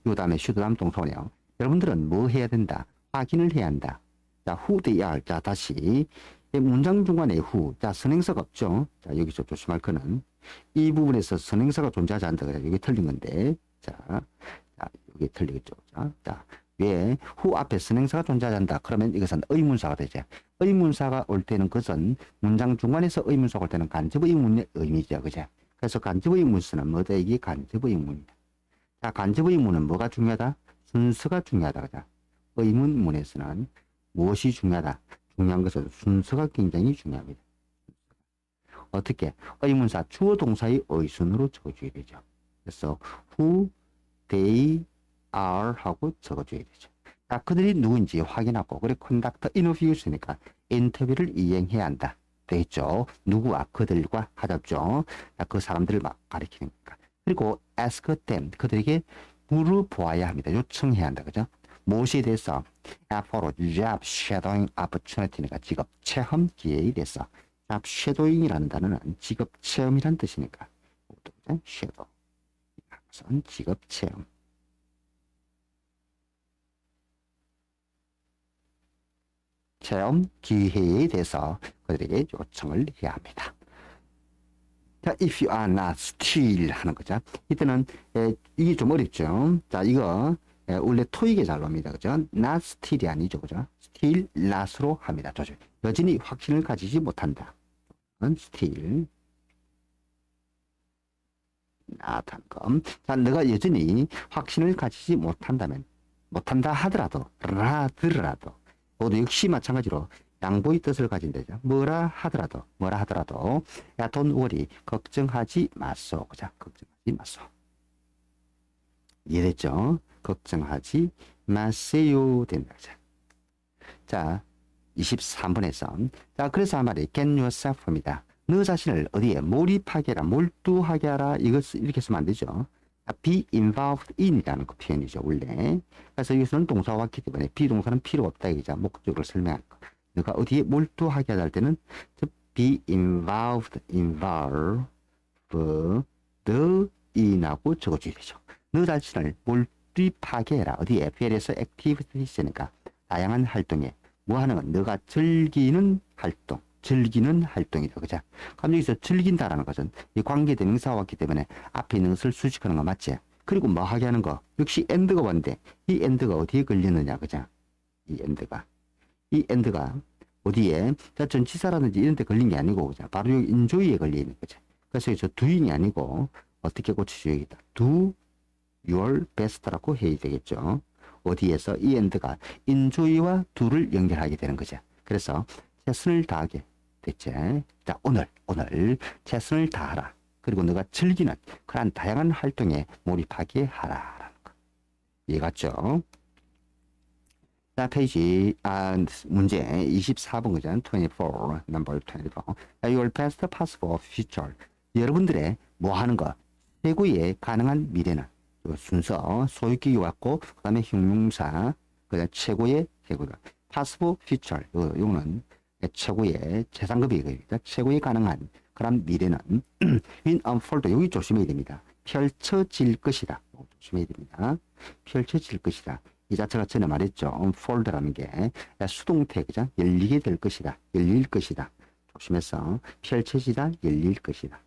이 다음에 should 다음 동사원형. 여러분들은 뭐 해야 된다? 확인을 해야 한다. 자, who they are. 자, 다시 문장 중간에 who. 자, 선행사가 없죠. 자, 여기서 조심할 거는 이 부분에서 선행사가 존재하지 않는다. 여기 틀린 건데. 자, 여기 틀리겠죠. 자, 왜 who 앞에 선행사가 존재하지 않는다. 그러면 이것은 의문사가 되죠. 의문사가 올 때는 그것은 문장 중간에서 의문사가 올 때는 간접 의문의 의미죠. 그죠? 그래서 간접 의문수는 뭐다? 이게 간접 의문이다. 자, 간접 의문은 뭐가 중요하다? 순서가 중요하다. 그죠? 의문문에서는 무엇이 중요하다? 중요한 것은 순서가 굉장히 중요합니다. 어떻게? 의문사 주어 동사의 의순으로 적어줘야 되죠. 그래서 who, they are 하고 적어줘야 되죠. 자, 그들이 누군지 확인하고, 그래 conduct interviews니까 인터뷰를 이행해야 한다. 되겠죠. 누구와 그들과 하잡죠. 그 사람들을 막 가리키는 거니까. 그리고 ask them, 그들에게 물어보아야 합니다. 요청해야 한다. 그죠? 무엇에 대해서? for job shadowing opportunity니까 직업 체험 기회에 대해서. job shadowing이라는 단어는 직업 체험이란 뜻이니까. shadow. 직업 체험. 체험 기회에 대해서 그들에게 요청을 해야 합니다. 자, if you are not still 하는 거죠. 이때는 이게 좀 어렵죠. 자, 이거 원래 토익에 잘 놉니다. 그죠? not still이 아니죠. 그죠? still not으로 합니다. 여전히 확신을 가지지 못한다. still not 한 거. 자, 너가 여전히 확신을 가지지 못한다면, 못한다 하더라도, 모두 역시 마찬가지로 양보의 뜻을 가진 데죠. 뭐라 하더라도, 야, don't worry, 걱정하지 마소. 그자, 걱정하지 마소. 이해됐죠? 걱정하지 마세요. 된다. 자, 23번에서. 자, 그래서 한 말이 get yourself입니다. 너 자신을 어디에 몰입하게 하라, 몰두하게 하라. 이것을 이렇게 쓰면 안 되죠. be involved in이라는 그 표현이죠, 원래. 그래서 여기서는 동사와 왔기 때문에 비동사는 필요 없다. 이자 목적으로 설명할 거. 너가 어디에 몰두하게 하다 할 때는 be involved in하고 적어줘야 되죠. 너 자신을 몰입하게 해라. 어디에? various activities니까 다양한 활동에. 뭐 하는 건 너가 즐기는 활동이다. 그죠? 그럼 여기서 즐긴다라는 것은 이 관계대명사가 왔기 때문에 앞에 있는 것을 수식하는 거 맞지? 그리고 뭐 하게 하는 거? 역시 end가 왔는데 이 end가 어디에 걸리느냐, 그죠? 이 end가 어디에? 자, 전치사라든지 이런 데 걸린 게 아니고, 그죠? 바로 여기 enjoy에 걸리는 거죠. 그래서 여기서 doing이 아니고 어떻게 고쳐줘야겠다. do your best라고 해야 되겠죠. 어디에서 이 end가 enjoy와 do를 연결하게 되는 거죠. 그래서 최선을 다하게 됐지. 자, 오늘 최선을 다하라. 그리고 너가 즐기는 그런 다양한 활동에 몰입하게 하라라는 거. 이해갔죠? 자, 페이지 문제 24번 그죠? 24, number 24. Your best possible future. 여러분들의 뭐 하는 거? 최고의 가능한 미래는 순서 소유격이 왔고 그다음에 형용사 그다음 최고의 possible future. 요거는 최고의 최상급이니까 최고의 가능한 그런 미래는 in unfold 여기 조심해야 됩니다. 펼쳐질 것이다. 조심해야 됩니다. 펼쳐질 것이다. 이 자체가 전에 말했죠. unfold라는 게 수동태 그죠? 열리게 될 것이다. 열릴 것이다. 조심해서 펼쳐지다. 열릴 것이다.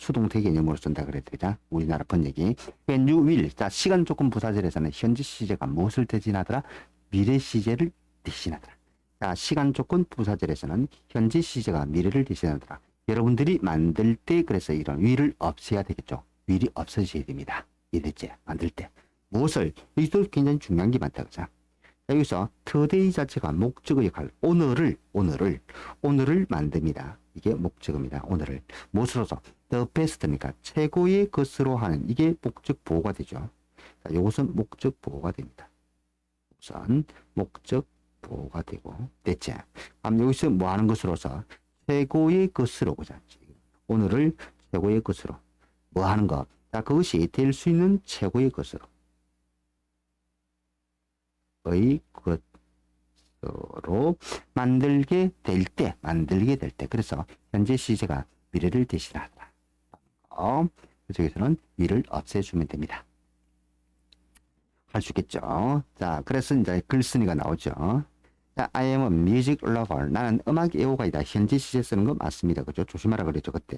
수동태 개념으로 쓴다 그랬더라. 우리나라 번역이. When you will. 자, 시간 조건 부사절에서는 현재 시제가 무엇을 대신하더라? 미래 시제를 대신하더라. 자, 시간 조건 부사절에서는 현재 시제가 미래를 대신하더라. 여러분들이 만들 때 그래서 이런 will을 없애야 되겠죠. will이 없어져야 됩니다. 이랬지. 만들 때. 무엇을? 여기도 굉장히 중요한 게 많다. 그죠? 여기서 today 자체가 목적의 역할, 오늘을 만듭니다. 이게 목적입니다. 오늘을 무엇으로서 the best니까 최고의 것으로 하는 이게 목적 보호가 되죠. 자, 이것은 목적 보호가 됩니다. 우선 목적 보호가 되고 됐지. 그럼 여기서 뭐 하는 것으로서 최고의 것으로 보자. 오늘을 최고의 것으로 뭐 하는 것. 자, 그것이 될 수 있는 최고의 것으로. 의 것으로 만들게 될 때. 그래서 현재 시제가 미래를 대신하다. 그쪽에서는 위를 없애주면 됩니다. 할 수 있겠죠. 자, 그래서 이제 글쓴이가 나오죠. 자, I am a music lover. 나는 음악 애호가이다. 현재 시제 쓰는 거 맞습니다. 그죠? 조심하라 그랬죠, 그때.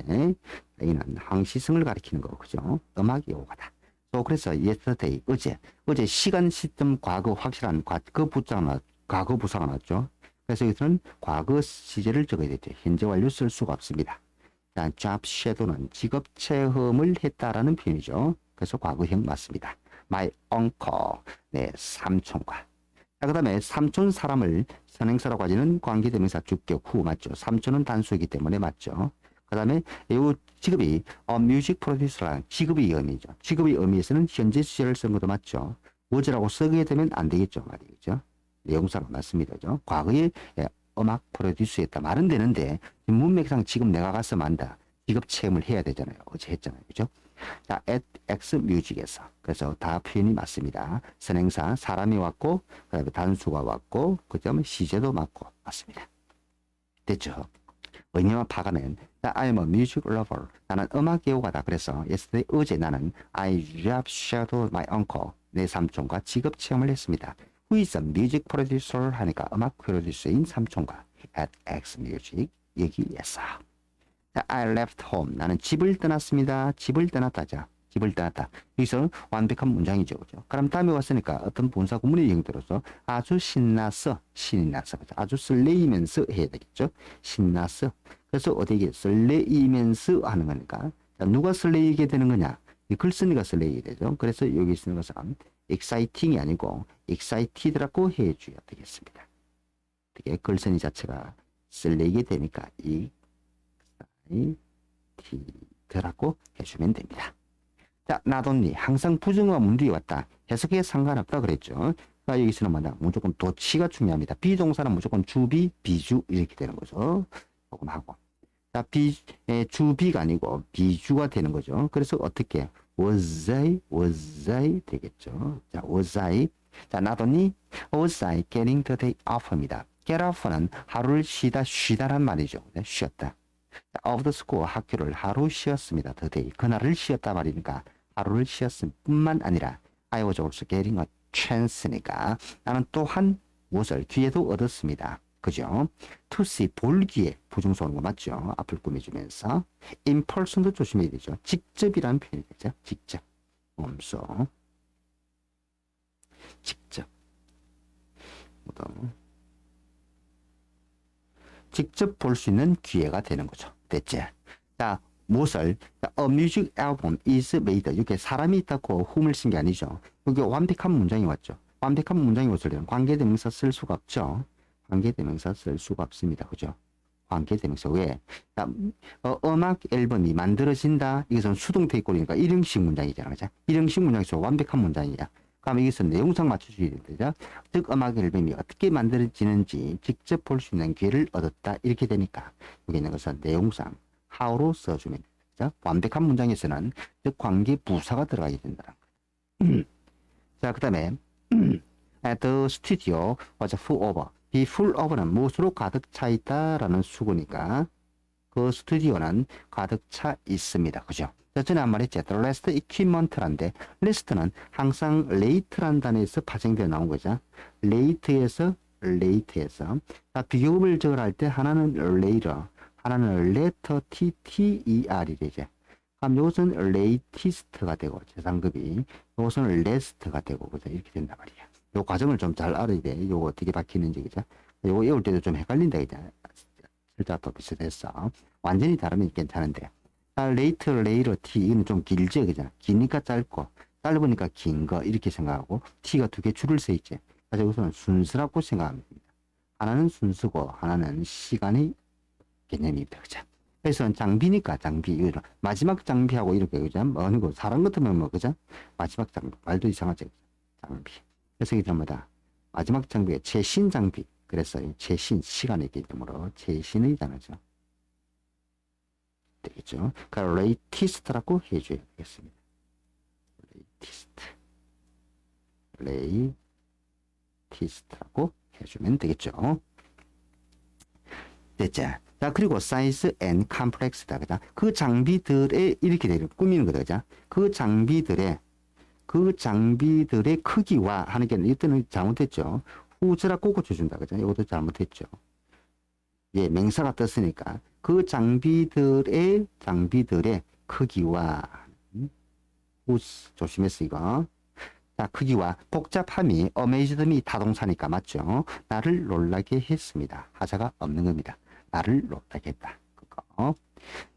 여기는 항시성을 가리키는 거, 그죠? 음악 애호가다. 그래서 yesterday, 어제 시간, 시점, 과거 확실한 과거 부사가 나왔죠. 그래서 여기서는 과거 시제를 적어야 되죠. 현재 완료 쓸 수가 없습니다. 자, job shadow는 직업 체험을 했다라는 표현이죠. 그래서 과거형 맞습니다. My uncle, 네, 삼촌과. 자, 그 다음에 삼촌 사람을 선행사라고 하지는 관계대명사 주격 후 맞죠. 삼촌은 단수이기 때문에 맞죠. 그 다음에 이 직업이 뮤직 프로듀서라는 직업의 의미죠. 직업의 의미에서는 현재 시제를 쓴 것도 맞죠. was라고 쓰게 되면 안 되겠죠. 말이죠. 내용상 맞습니다. 그죠? 과거에 음악 프로듀서였다. 말은 되는데 문맥상 지금 내가 가서 만다. 직업 체험을 해야 되잖아요. 어제 했잖아요. 그죠? 자, at X 뮤직에서. 그래서 다 표현이 맞습니다. 선행사 사람이 왔고 그다음에 단수가 왔고 그다음에 시제도 맞고 맞습니다. 됐죠? 왜냐면 파가면 I'm a music lover. 나는 음악 애호가다. 그래서 yesterday 어제 나는 I job shadowed my uncle. 내 삼촌과 직업 체험을 했습니다. Who is a music producer 하니까 음악 프로듀서인 삼촌과 at X music 여기에서. I left home. 나는 집을 떠났습니다. 집을 떠났다자. 집을 떠났다. 여기서 완벽한 문장이죠. 그죠? 그럼 다음에 왔으니까 어떤 본사 구문의 형태로서 아주 신나서, 신이 나서, 아주 설레이면서 해야 되겠죠? 신나서. 그래서 어디에 설레이면서 하는 거니까. 자, 누가 설레이게 되는 거냐? 이 글쓴이가 설레이게 되죠. 그래서 여기 쓰는 것은 exciting이 아니고 excited라고 해줘야 되겠습니다. 어떻게 글쓴이 자체가 설레이게 되니까 excited라고 해주면 됩니다. 자, not only 항상 부정어가 문 뒤에 왔다. 해석에 상관없다 그랬죠. 자, 여기서는 뭐냐? 무조건 도치가 중요합니다. 비동사는 무조건 주비, 비주 이렇게 되는 거죠. 조금 하고. 자, 주비가 아니고 비주가 되는 거죠. 그래서 어떻게? was I 되겠죠. 자, was I. 자, not only was I getting the day off입니다. get off는 하루를 쉬다란 말이죠. 쉬었다. of the school 학교를 하루 쉬었습니다. the day 그날을 쉬었다 말이니까 하루를 쉬었음 뿐만 아니라 I was also getting a chance니까 나는 또한 무엇을 기회도 얻었습니다. 그죠? to see 볼 기회 부정사 오는 거 맞죠? 앞을 꾸며주면서 in person도 조심해야 되죠. 직접이라는 표현이 되죠. 직접 몸소 직접 직접 볼 수 있는 기회가 되는 거죠. 됐지? 자, 무엇을? A music album is made. 이렇게 사람이 있다고 흠을 쓴 게 아니죠. 여기 완벽한 문장이 왔죠. 완벽한 문장이 무엇을 해요? 관계대명사 쓸 수가 없죠. 관계대명사 쓸 수가 없습니다. 그죠? 관계대명사 왜? 자, 음악 앨범이 만들어진다. 이것은 수동태 꼴이니까 일형식 문장이잖아. 그죠? 일형식 문장에서 완벽한 문장이야. 그럼 여기서 내용상 맞춰줘야 되죠. 즉 음악 앨범이 어떻게 만들어지는지 직접 볼 수 있는 기회를 얻었다. 이렇게 되니까 여기 있는 것은 내용상 how로 써주면 되죠. 완벽한 문장에서는 즉 관계 부사가 들어가야 된다는 거예요. 자, 그 다음에 the studio was full of. 이 full of는 무엇으로 가득 차 있다라는 수구니까 그 스튜디오는 가득 차 있습니다. 그죠? 전에 한 말 했죠. The last equipment란데 last는 항상 late란 단어에서 파생되어 나온 거죠. late에서 자, 비교급을 적을 할 때 하나는 later 하나는 letter tter이래죠. 그럼 요것은 latest가 되고 최상급이 요것은 last가 되고 그죠? 이렇게 된단 말이야. 요 과정을 좀 잘 알아야 돼. 요거 어떻게 바뀌는지 그죠? 요거 외울 때도 좀 헷갈린다 그죠? 실자도 비슷했어. 완전히 다르면 괜찮은데. late, later, t 이건 좀 길지 그죠? 기니까 짧고 짧으니까 긴 거 이렇게 생각하고 t가 두 개 줄을 서 있지. 그래서 우선 순서라고 생각하면 됩니다. 하나는 순서고 하나는 시간의 개념입니다. 그죠? 그래서 장비니까 장비 마지막 장비하고 이렇게 그죠? 어느 거 사람 같으면 뭐 그죠? 마지막 장비 말도 이상하죠. 장비. 그래서 이게 뭐다? 마지막 장비가 최신 장비. 그래서 최신 시간의 개념으로 최신의 단어죠. 되겠죠? 그 latest라고 해줘야 되겠습니다. latest라고 해주면 되겠죠. 됐죠? 자, 그리고 size and complex다. 그죠? 그 장비들의 이렇게 되는 꾸미는 거다. 그죠? 그 장비들의 크기와 하는 게 이때는 잘못했죠. 후즈라고 고쳐준다. 그죠? 이것도 잘못했죠. 예, 맹사가 떴으니까 그 장비들의 크기와 후즈 조심했어 이거. 자, 크기와 복잡함이 amazed이 타동사니까 맞죠? 나를 놀라게 했습니다. 하자가 없는 겁니다. 나를 놀라게 했다. 그거.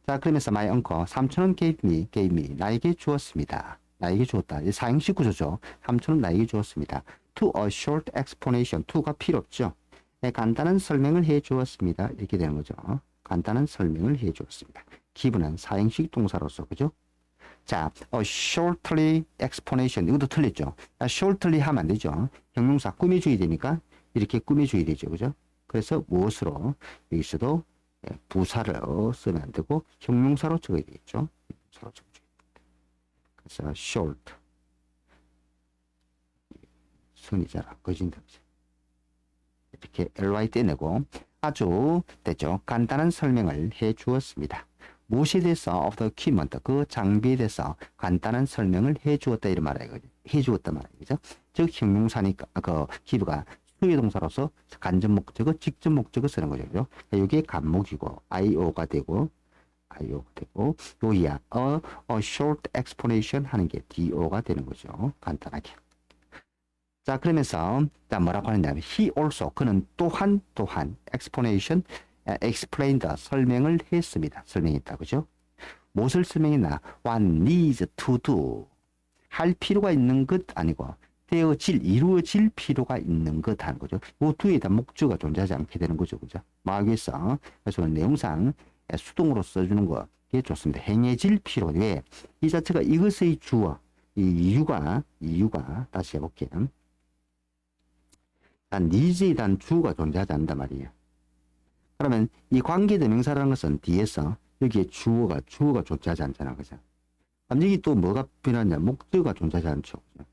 자, 그러면서 my uncle 3,000원 gave me 나에게 주었습니다. 나에게 주었다. 사행식 구조죠. 3,000원 나에게 주었습니다. to a short explanation. to가 필요 없죠. 네, 간단한 설명을 해 주었습니다. 이렇게 되는 거죠. 간단한 설명을 해 주었습니다. give는 사행식 동사로서 그죠? 자, shortly explanation 이것도 틀렸죠. shortly 하면 안 되죠. 형용사 꾸며줘야 되니까 이렇게 꾸며줘야 되죠. 그죠? 그래서 무엇으로 여기서도 부사를 쓰면 안 되고 형용사로 적어야 되겠죠. 형용사로 적어줘야 됩니다. 그래서 short 순이잖아. 거진다. 이렇게 ly 떼내고 아주 됐죠. 간단한 설명을 해 주었습니다. 무엇에 대해서 of the equipment 그 장비에 대해서 간단한 설명을 해 주었다 이런 말이에요. 해 주었단 말이죠. 즉 형용사니까 그 기브가 수의 동사로서 간접 목적어, 직접 목적어 쓰는 거죠. 이게 간목이고 io가 되고 요이야 a short explanation 하는 게 do가 되는 거죠. 간단하게. 자, 그러면서 자 뭐라고 하느냐면 he also 그는 또한 explanation explained 설명을 했습니다. 설명했다. 그죠? 무엇을 설명했나? What needs to do 할 필요가 있는 것 아니고 이루어질 필요가 있는 것 하는 거죠. 이 뒤에다 목적어가 존재하지 않게 되는 거죠. 그죠? 막기 위해서 그래서 내용상 수동으로 써주는 게 좋습니다. 행해질 필요. 왜? 이 자체가 이것의 주어 이 이유가 다시 해볼게요. needs에 대한 주어가 존재하지 않는단 말이에요. 그러면 이 관계대명사라는 것은 뒤에서 여기에 주어가 존재하지 않잖아. 그죠? 그럼 여기 또 뭐가 필요하냐? 목적어가 존재하지 않죠. 그죠?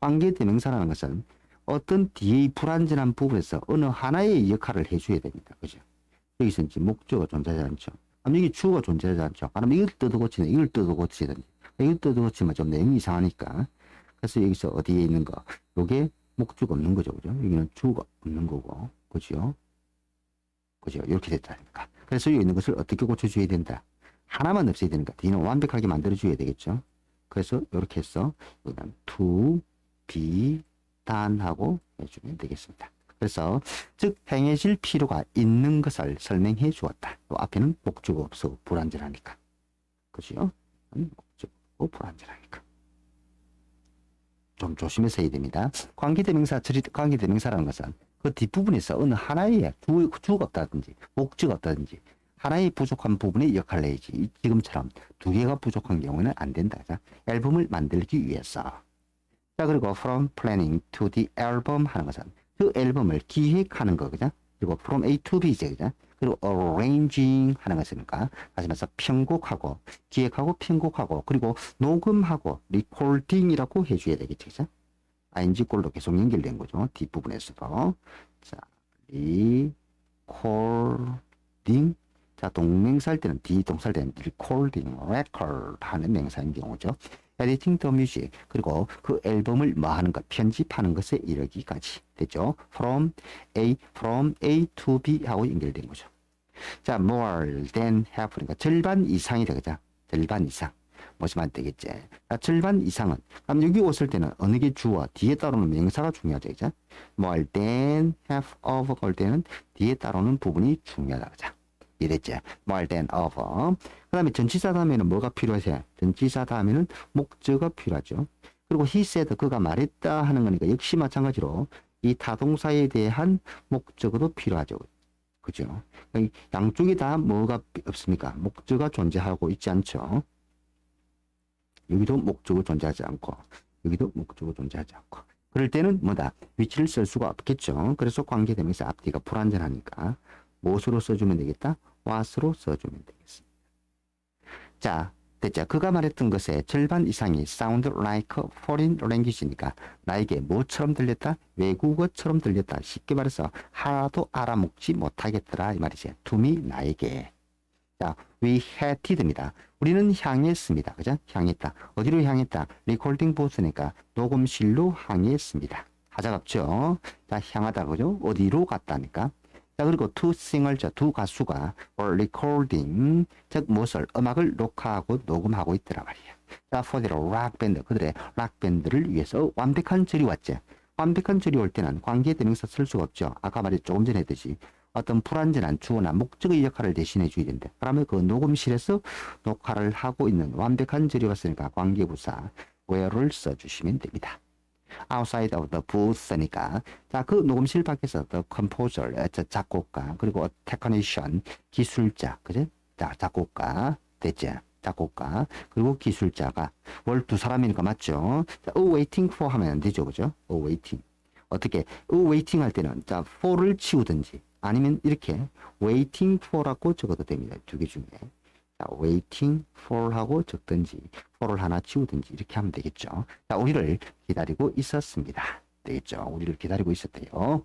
관계대명사라는 것은 어떤 뒤에 불완전한 부분에서 어느 하나의 역할을 해줘야 됩니다. 그죠? 여기서 이제 목적어가 존재하지 않죠. 그럼 여기 주어가 존재하지 않죠. 그럼 이걸 뜯어 고치는, 이걸 뜯어 고치든지. 이걸 뜯어 고치면 좀 내용이 이상하니까. 그래서 여기서 어디에 있는 거? 요게 목적어 없는 거죠. 그죠? 여기는 주어가 없는 거고. 그죠? 그죠? 이렇게 됐다니까. 그래서 여기 있는 것을 어떻게 고쳐줘야 된다. 하나만 없애야 되니까 뒤는 완벽하게 만들어줘야 되겠죠. 그래서 이렇게 해서 여기는 to, be, done 하고 해주면 되겠습니다. 그래서 즉 행해질 필요가 있는 것을 설명해 주었다. 앞에는 목적어 없어 불완전하니까. 그죠? 목적어 불완전하니까. 좀 조심해서 해야 됩니다. 관계대명사라는 것은 그 뒷부분에서 어느 하나의 주어가 없다든지 목적어가 없다든지 하나의 부족한 부분의 역할을 해야지. 지금처럼 두 개가 부족한 경우는 안 된다. 자, 앨범을 만들기 위해서. 자, 그리고 from planning to the album 하는 것은 그 앨범을 기획하는 거, 그죠? 그리고 from A to B죠, 그죠? 그리고 arranging 하는 것이니까 하시면서 편곡하고 기획하고 편곡하고 그리고 녹음하고 recording이라고 해줘야 되겠죠, 그죠? ing 꼴로 계속 연결된 거죠. 뒷부분에서도. 자, recording. 자, 동명사일 때는 비동사일 때는 recording, record 하는 명사인 경우죠. editing the music. 그리고 그 앨범을 뭐 하는 것, 편집하는 것에 이르기까지 됐죠. from A to B 하고 연결된 거죠. 자, more than half. 그러니까 절반 이상이 되겠죠. 절반 이상. 무슨 되겠지. 자, 절반 이상은. 그럼 여기 왔을 때는 어느 게 주어, 뒤에 따르는 명사가 중요하죠. 그죠? more than half of 걸 때는 뒤에 따르는 부분이 중요하다. 그죠? 이랬지. more than of. 그 다음에 전치사 다음에는 뭐가 필요하세요? 전치사 다음에는 목적어가 필요하죠. 그리고 he said, 그가 말했다 하는 거니까 역시 마찬가지로 이 타동사에 대한 목적어도 필요하죠. 그죠? 양쪽이 다 뭐가 없습니까? 목적어가 존재하고 있지 않죠. 여기도 목적어 존재하지 않고 여기도 목적어 존재하지 않고 그럴 때는 뭐다? 위치를 쓸 수가 없겠죠. 그래서 관계대명사 앞뒤가 불완전하니까 무엇으로 써주면 되겠다? what으로 써주면 되겠습니다. 자, 됐죠. 그가 말했던 것의 절반 이상이 sound like foreign language니까 나에게 뭐처럼 들렸다? 외국어처럼 들렸다. 쉽게 말해서 하나도 알아먹지 못하겠더라 이 말이지. to me, 나에게. 자, we headed입니다. 우리는 향했습니다. 그죠? 향했다. 어디로 향했다? 리코딩 부스니까 녹음실로 향했습니다. 하자가 없죠. 자, 향하다 그죠? 어디로 갔다니까. 자, 그리고 two singer, 두 가수가 recording, 즉 무엇을 음악을 녹화하고 녹음하고 있더라 말이야. 자, for the rock band, 그들의 락 밴드를 위해서 완벽한 절이 왔지. 완벽한 절이 올 때는 관계대명사 쓸 수가 없죠. 아까 말했 조금 전에 했듯이 어떤 불완전한 주어나 목적의 역할을 대신해 줘야 된대. 그러면 그 녹음실에서 녹화를 하고 있는 완벽한 절이 왔으니까 관계부사 where를 써주시면 됩니다. outside of the booth니까 자, 그 녹음실 밖에서 the composer, 작곡가, 그리고 technician, 기술자, 그죠? 자, 작곡가, 됐죠? 작곡가, 그리고 기술자가 월 두 사람이니까 맞죠? 자, waiting for 하면 안 되죠, 그죠? waiting. 어떻게? waiting 할 때는 자, for를 치우든지 아니면 이렇게 waiting for라고 적어도 됩니다. 두 개 중에. 자, waiting for 하고 적든지 for를 하나 치우든지 이렇게 하면 되겠죠. 자, 우리를 기다리고 있었습니다. 되겠죠. 우리를 기다리고 있었대요.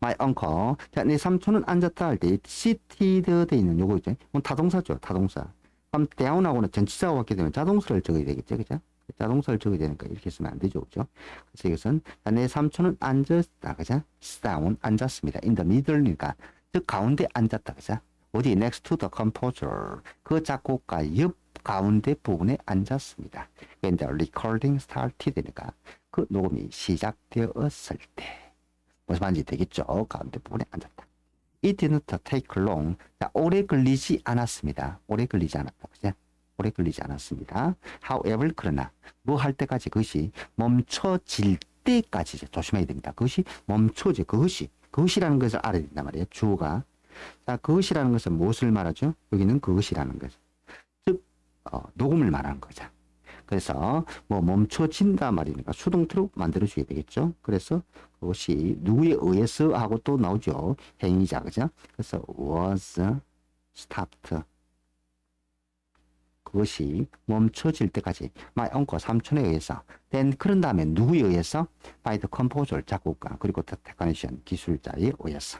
My uncle. 자, 내 삼촌은 앉았다 할 때 seated 돼 있는 요거 있죠. 타동사죠. 타동사. 그럼 down하고는 전치사가 왔게 되면 자동사를 적어야 되겠죠. 그죠? 자동사를 적어야 되니까 이렇게 쓰면 안 되죠. 그죠? 그래서 이것은 내 삼촌은 앉았다. 그죠? sit down. 앉았습니다. in the middle니까 즉 가운데 앉았다. 그죠? 어디 next to the composer 그 작곡가 옆 가운데 부분에 앉았습니다. When the recording started니까 그 녹음이 시작되었을 때 무슨 말인지 되겠죠? 가운데 부분에 앉았다. It didn't take long. 자, 오래 걸리지 않았습니다. 오래 걸리지 않았다. 그죠? 오래 걸리지 않았습니다. However, 그러나 뭐 할 때까지 그것이 멈춰질 때까지 조심해야 됩니다. 그것이 멈춰지 그것이라는 것을 알아야 된단 말이에요. 주어가. 자, 그것이라는 것은 무엇을 말하죠? 여기는 그것이라는 것. 즉, 녹음을 말하는 거죠. 그래서 뭐 멈춰진다 말이니까 수동태로 만들어줘야 되겠죠. 그래서 그것이 누구에 의해서 하고 또 나오죠. 행위자, 그죠? 그래서 was stopped. 그것이 멈춰질 때까지 my uncle, 삼촌에 의해서 then 그런 다음에 누구에 의해서 by the composer, 작곡가, 그리고 the technician, 기술자에 의해서.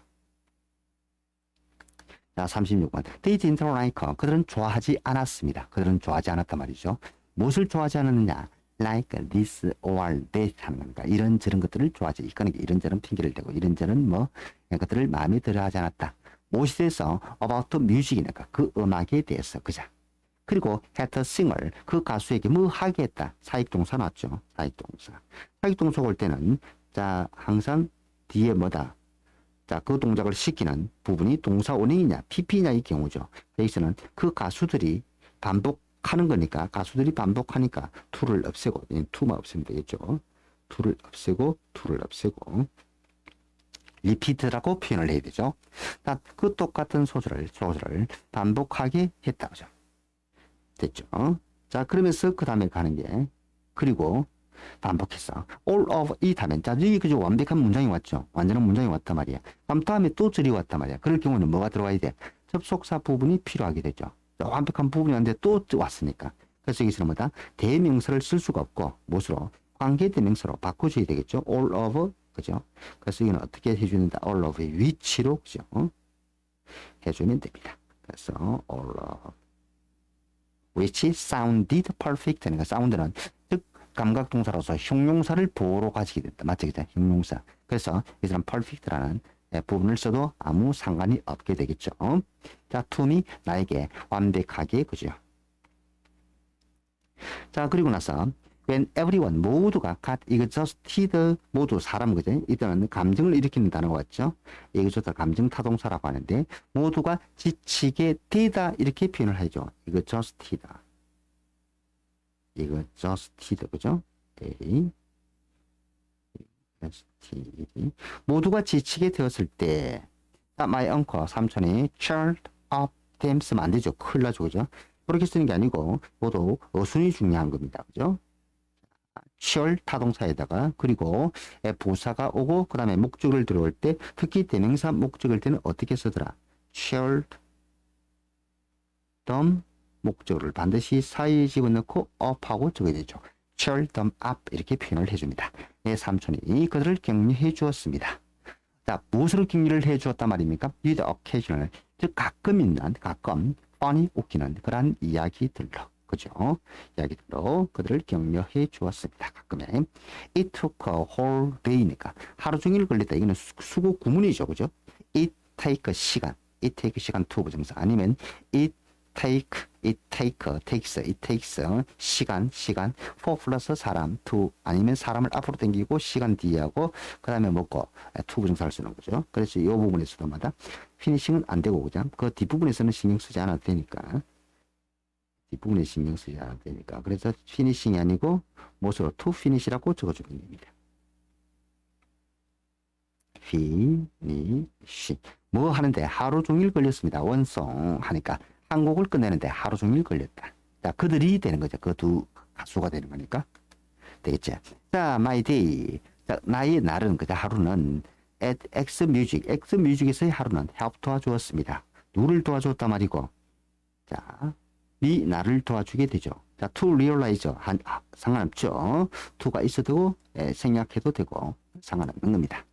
자, 36번. They didn't like. 그들은 좋아하지 않았습니다. 그들은 좋아하지 않았단 말이죠. 무엇을 좋아하지 않았느냐? Like this or that 하는 거니까 이런저런 것들을 좋아하지. 이거는 이런저런 핑계를 대고 이런저런 뭐 것들을 마음에 들어 하지 않았다. 무엇에 대해서 about music이니까 그 음악에 대해서. 그죠? 그리고 had a singer, 그 가수에게 뭐 하게 했다. 사익동사 나왔죠. 사익동사. 사익동사 올 때는 자, 항상 뒤에 뭐다? 자, 그 동작을 시키는 부분이 동사 원형이냐, PP냐 이 경우죠. 여기서는 그 가수들이 반복하는 거니까, 가수들이 반복하니까 to를 없애고, to만 없애면 되겠죠. to를 없애고, repeat라고 표현을 해야 되죠. 자, 그 똑같은 소절을 반복하게 했다. 그죠? 됐죠. 자, 그러면서 그 다음에 가는 게, 그리고 반복했어. all of it 하면, 자, 여기 그저 완벽한 문장이 왔죠. 완전한 문장이 왔단 말이야. 그럼 다음에 또 절이 왔단 말이야. 그럴 경우는 뭐가 들어와야 돼? 접속사 부분이 필요하게 되죠. 자, 완벽한 부분이 왔는데 또 왔으니까. 그래서 여기서는 뭐다? 대명사를 쓸 수가 없고, 무엇으로? 관계대명사로 바꿔줘야 되겠죠. all of, 그죠? 그래서 이건 어떻게 해주는다? all of의 위치로, 그죠? 해주면 됩니다. 그래서 all of, which sounded perfect. 그러니까 사운드는 즉 감각동사로서 형용사를 보호로 가지게 된다. 맞죠? 그죠? 형용사. 그래서 여기서는 perfect라는 부분을 써도 아무 상관이 없게 되겠죠. 자, to me, 나에게 완벽하게, 그죠? 자, 그리고 나서 when everyone 모두가 got exhausted 모두 사람 그죠? 이때는 감정을 일으키는 단어가 왔죠. exhausted 감정 타동사라고 하는데 모두가 지치게 되다 이렇게 표현을 하죠. exhausted 그죠? Okay. 모두가 지치게 되었을 때 my uncle 삼촌이 cheered up them 쓰면 안 되죠. 큰일 나죠. 그죠? 그렇게 쓰는 게 아니고 모두 어순이 중요한 겁니다. 그죠? cheer 타동사에다가 그리고 부사가 오고 그 다음에 목적을 들어올 때 특히 대명사 목적일 때는 어떻게 쓰더라? cheered them 목적을 반드시 사이에 집어넣고 up하고 적어야 되죠. cheer them up 이렇게 표현을 해줍니다. 내 삼촌이 그들을 격려해 주었습니다. 자, 무엇으로 격려를 해 주었단 말입니까? with occasional 즉 가끔 있는 가끔 funny 웃기는 그러한 이야기들로 그죠? 이야기들로 그들을 격려해 주었습니다. 가끔에 it took a whole day니까 하루 종일 걸렸다. 이거는 수고 구문이죠. 그죠? it take 시간 it take 시간 to 부정사 아니면 it takes 시간 for 플러스 사람 to 아니면 사람을 앞으로 당기고 시간 뒤하고 그 다음에 먹고 to 부정사를 쓰는 거죠. 그래서 이 부분에서도마다 피니싱은 안 되고 그죠? 그 뒷부분에서는 신경 쓰지 않아도 되니까 뒷부분에 신경 쓰지 않아도 되니까 그래서 피니싱이 아니고 무엇으로 to finish라고 적어주면 됩니다. finish 뭐 하는데 하루 종일 걸렸습니다. 원송 하니까 한 곡을 끝내는데 하루 종일 걸렸다. 자, 그들이 되는 거죠. 그 두 가수가 되는 거니까. 되겠죠. 자, my day. 자, 나의 날은, 그자 하루는 at X music에서의 하루는 help 도와주었습니다. 누를 도와줬단 말이고. 자, 나를 도와주게 되죠. 자, to realize. 상관없죠. to가 있어도 생략해도 되고 상관없는 겁니다.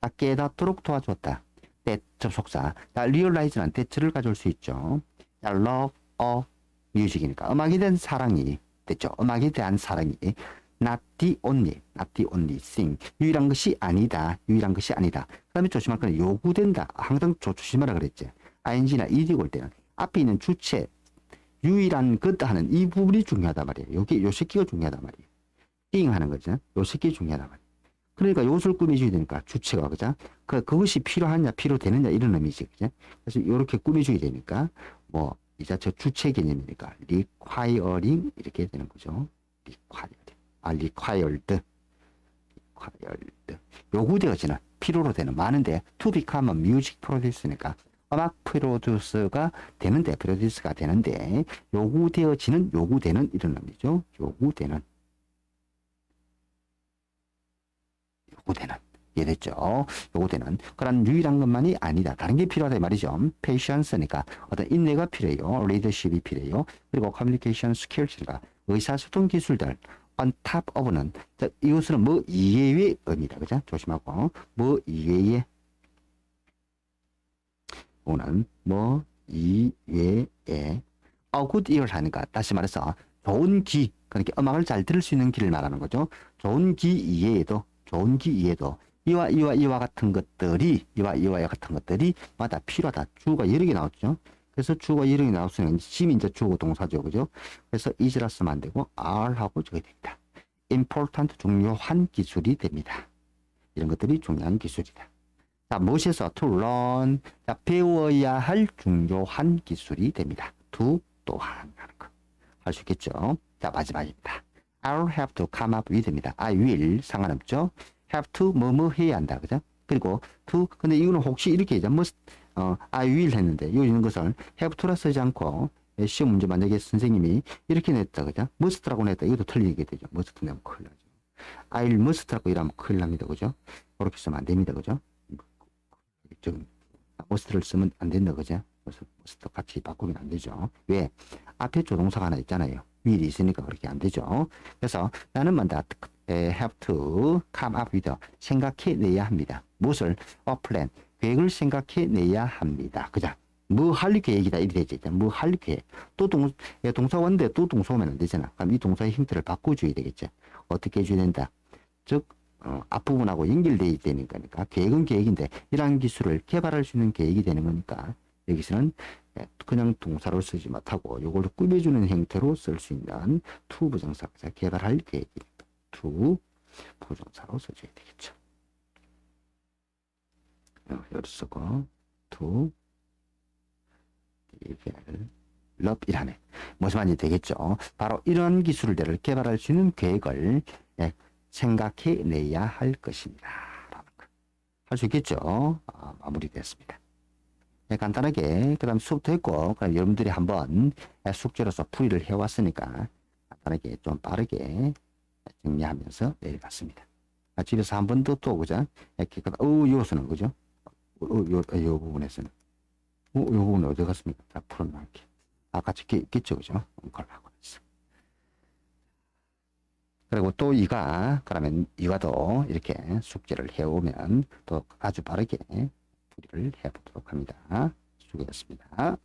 자, 깨닫도록 도와주었다. that 접속사. 자, realize는 that를 가져올 수 있죠. love of music이니까 음악에 대한 사랑이 됐죠. 음악에 대한 사랑이 not the only thing 유일한 것이 아니다. 그 다음에 조심할 건 요구된다. 항상 조심하라 그랬지. ing나 ed가 올 때는 앞에 있는 주체 유일한 것 하는 이 부분이 중요하단 말이에요. 여기 요 새끼가 중요하단 말이에요. thing 하는 거죠. 요 새끼 중요하단 말이에요. 그러니까 요소를 꾸며줘야 되니까 주체가 그죠? 그것이 필요하냐 필요되느냐 이런 의미지 그죠? 그래서 이렇게 꾸며줘야 되니까 뭐 이 자체 주체 개념이니까 requiring 이렇게 되는 거죠. required 요구되어지는 필요로 되는 많은데 to become a music producer니까 음악 프로듀서가 되는데 요구되는 이런 의미죠. 요구되는 이해됐죠? 요구되는 그런 유일한 것만이 아니다. 다른 게 필요하다 이 말이죠. patience니까 어떤 인내가 필요해요. leadership이 필요해요. 그리고 communication skills니까 의사소통 기술들 on top of는 이것은 뭐 이외의 의미다. 그죠? 조심하고 뭐 이외의 오는 뭐 이외에 a good ear 하니까 다시 말해서 좋은 귀 그러니까 음악을 잘 들을 수 있는 귀를 말하는 거죠. 좋은 귀 이외에도 이와 같은 것들이 마다 필요하다. 주어가 여러 개 나왔죠. 그래서 주어가 여러 개 나왔으면 짐이 이제 주어 동사죠. 그죠? 그래서 is라 쓰면 안 되고 are 하고 적어야 됩니다. important 중요한 기술이 됩니다. 이런 것들이 중요한 기술이다. 자, 무엇에서 to learn 자, 배워야 할 중요한 기술이 됩니다. to 또한 하는 거. 할 수 있겠죠? 자, 마지막입니다. I'll have to come up with입니다. I will 상관없죠. have to 뭐뭐 해야 한다. 그죠? 그리고 to 근데 이거는 혹시 이렇게 이제 must I will 했는데 여기 있는 것을 have to라 쓰지 않고 시험 문제 만약에 선생님이 이렇게 냈다. 그죠? must라고 냈다. 이것도 틀리게 되죠. must 내면 큰일 나죠. I'll must라고 이러면 큰일 납니다. 그죠? 그렇게 쓰면 안 됩니다. 그죠? 좀 must를 쓰면 안 된다. 그죠? must 같이 바꾸면 안 되죠. 왜? 앞에 조동사가 하나 있잖아요. will이 있으니까 그렇게 안 되죠. 그래서 나는 먼저 have to come up with 생각해내야 합니다. 무엇을? a plan 계획을 생각해내야 합니다. 그죠? 뭐 할 계획이다 이렇게 되죠. 뭐 할 계획 또 동사 원데 또 동사 오면 안 되잖아. 그럼 이 동사의 형태를 바꿔줘야 되겠죠. 어떻게 해줘야 된다? 즉 앞부분하고 연결되어 되는 거니까 계획은 계획인데 이러한 기술을 개발할 수 있는 계획이 되는 거니까 여기서는 그냥 동사로 쓰지 못하고 요걸 꾸며주는 형태로 쓸 수 있는 to 부정사를 개발할 계획입니다. to 부정사로 써줘야 되겠죠. 여기서 쓰고 to develop이라네. 무슨 말인지 되겠죠. 바로 이런 기술들을 개발할 수 있는 계획을 생각해 내야 할 것입니다. 할 수 있겠죠. 마무리됐습니다. 간단하게 그 다음 수업도 했고 그럼 여러분들이 한번 숙제로서 풀이를 해왔으니까 간단하게 좀 빠르게 정리하면서 내려갔습니다. 집에서 한 번 더 또 그죠? 이렇게 요거서는 그죠? 요 부분에서는 요 부분 어디 갔습니까? 자, 풀어놓을게. 같이 있겠죠, 그죠? 걸라고 했어. 그리고 또 그러면 이와도 이렇게 숙제를 해오면 또 아주 빠르게 풀이를 해보도록 합니다. 수고했습니다.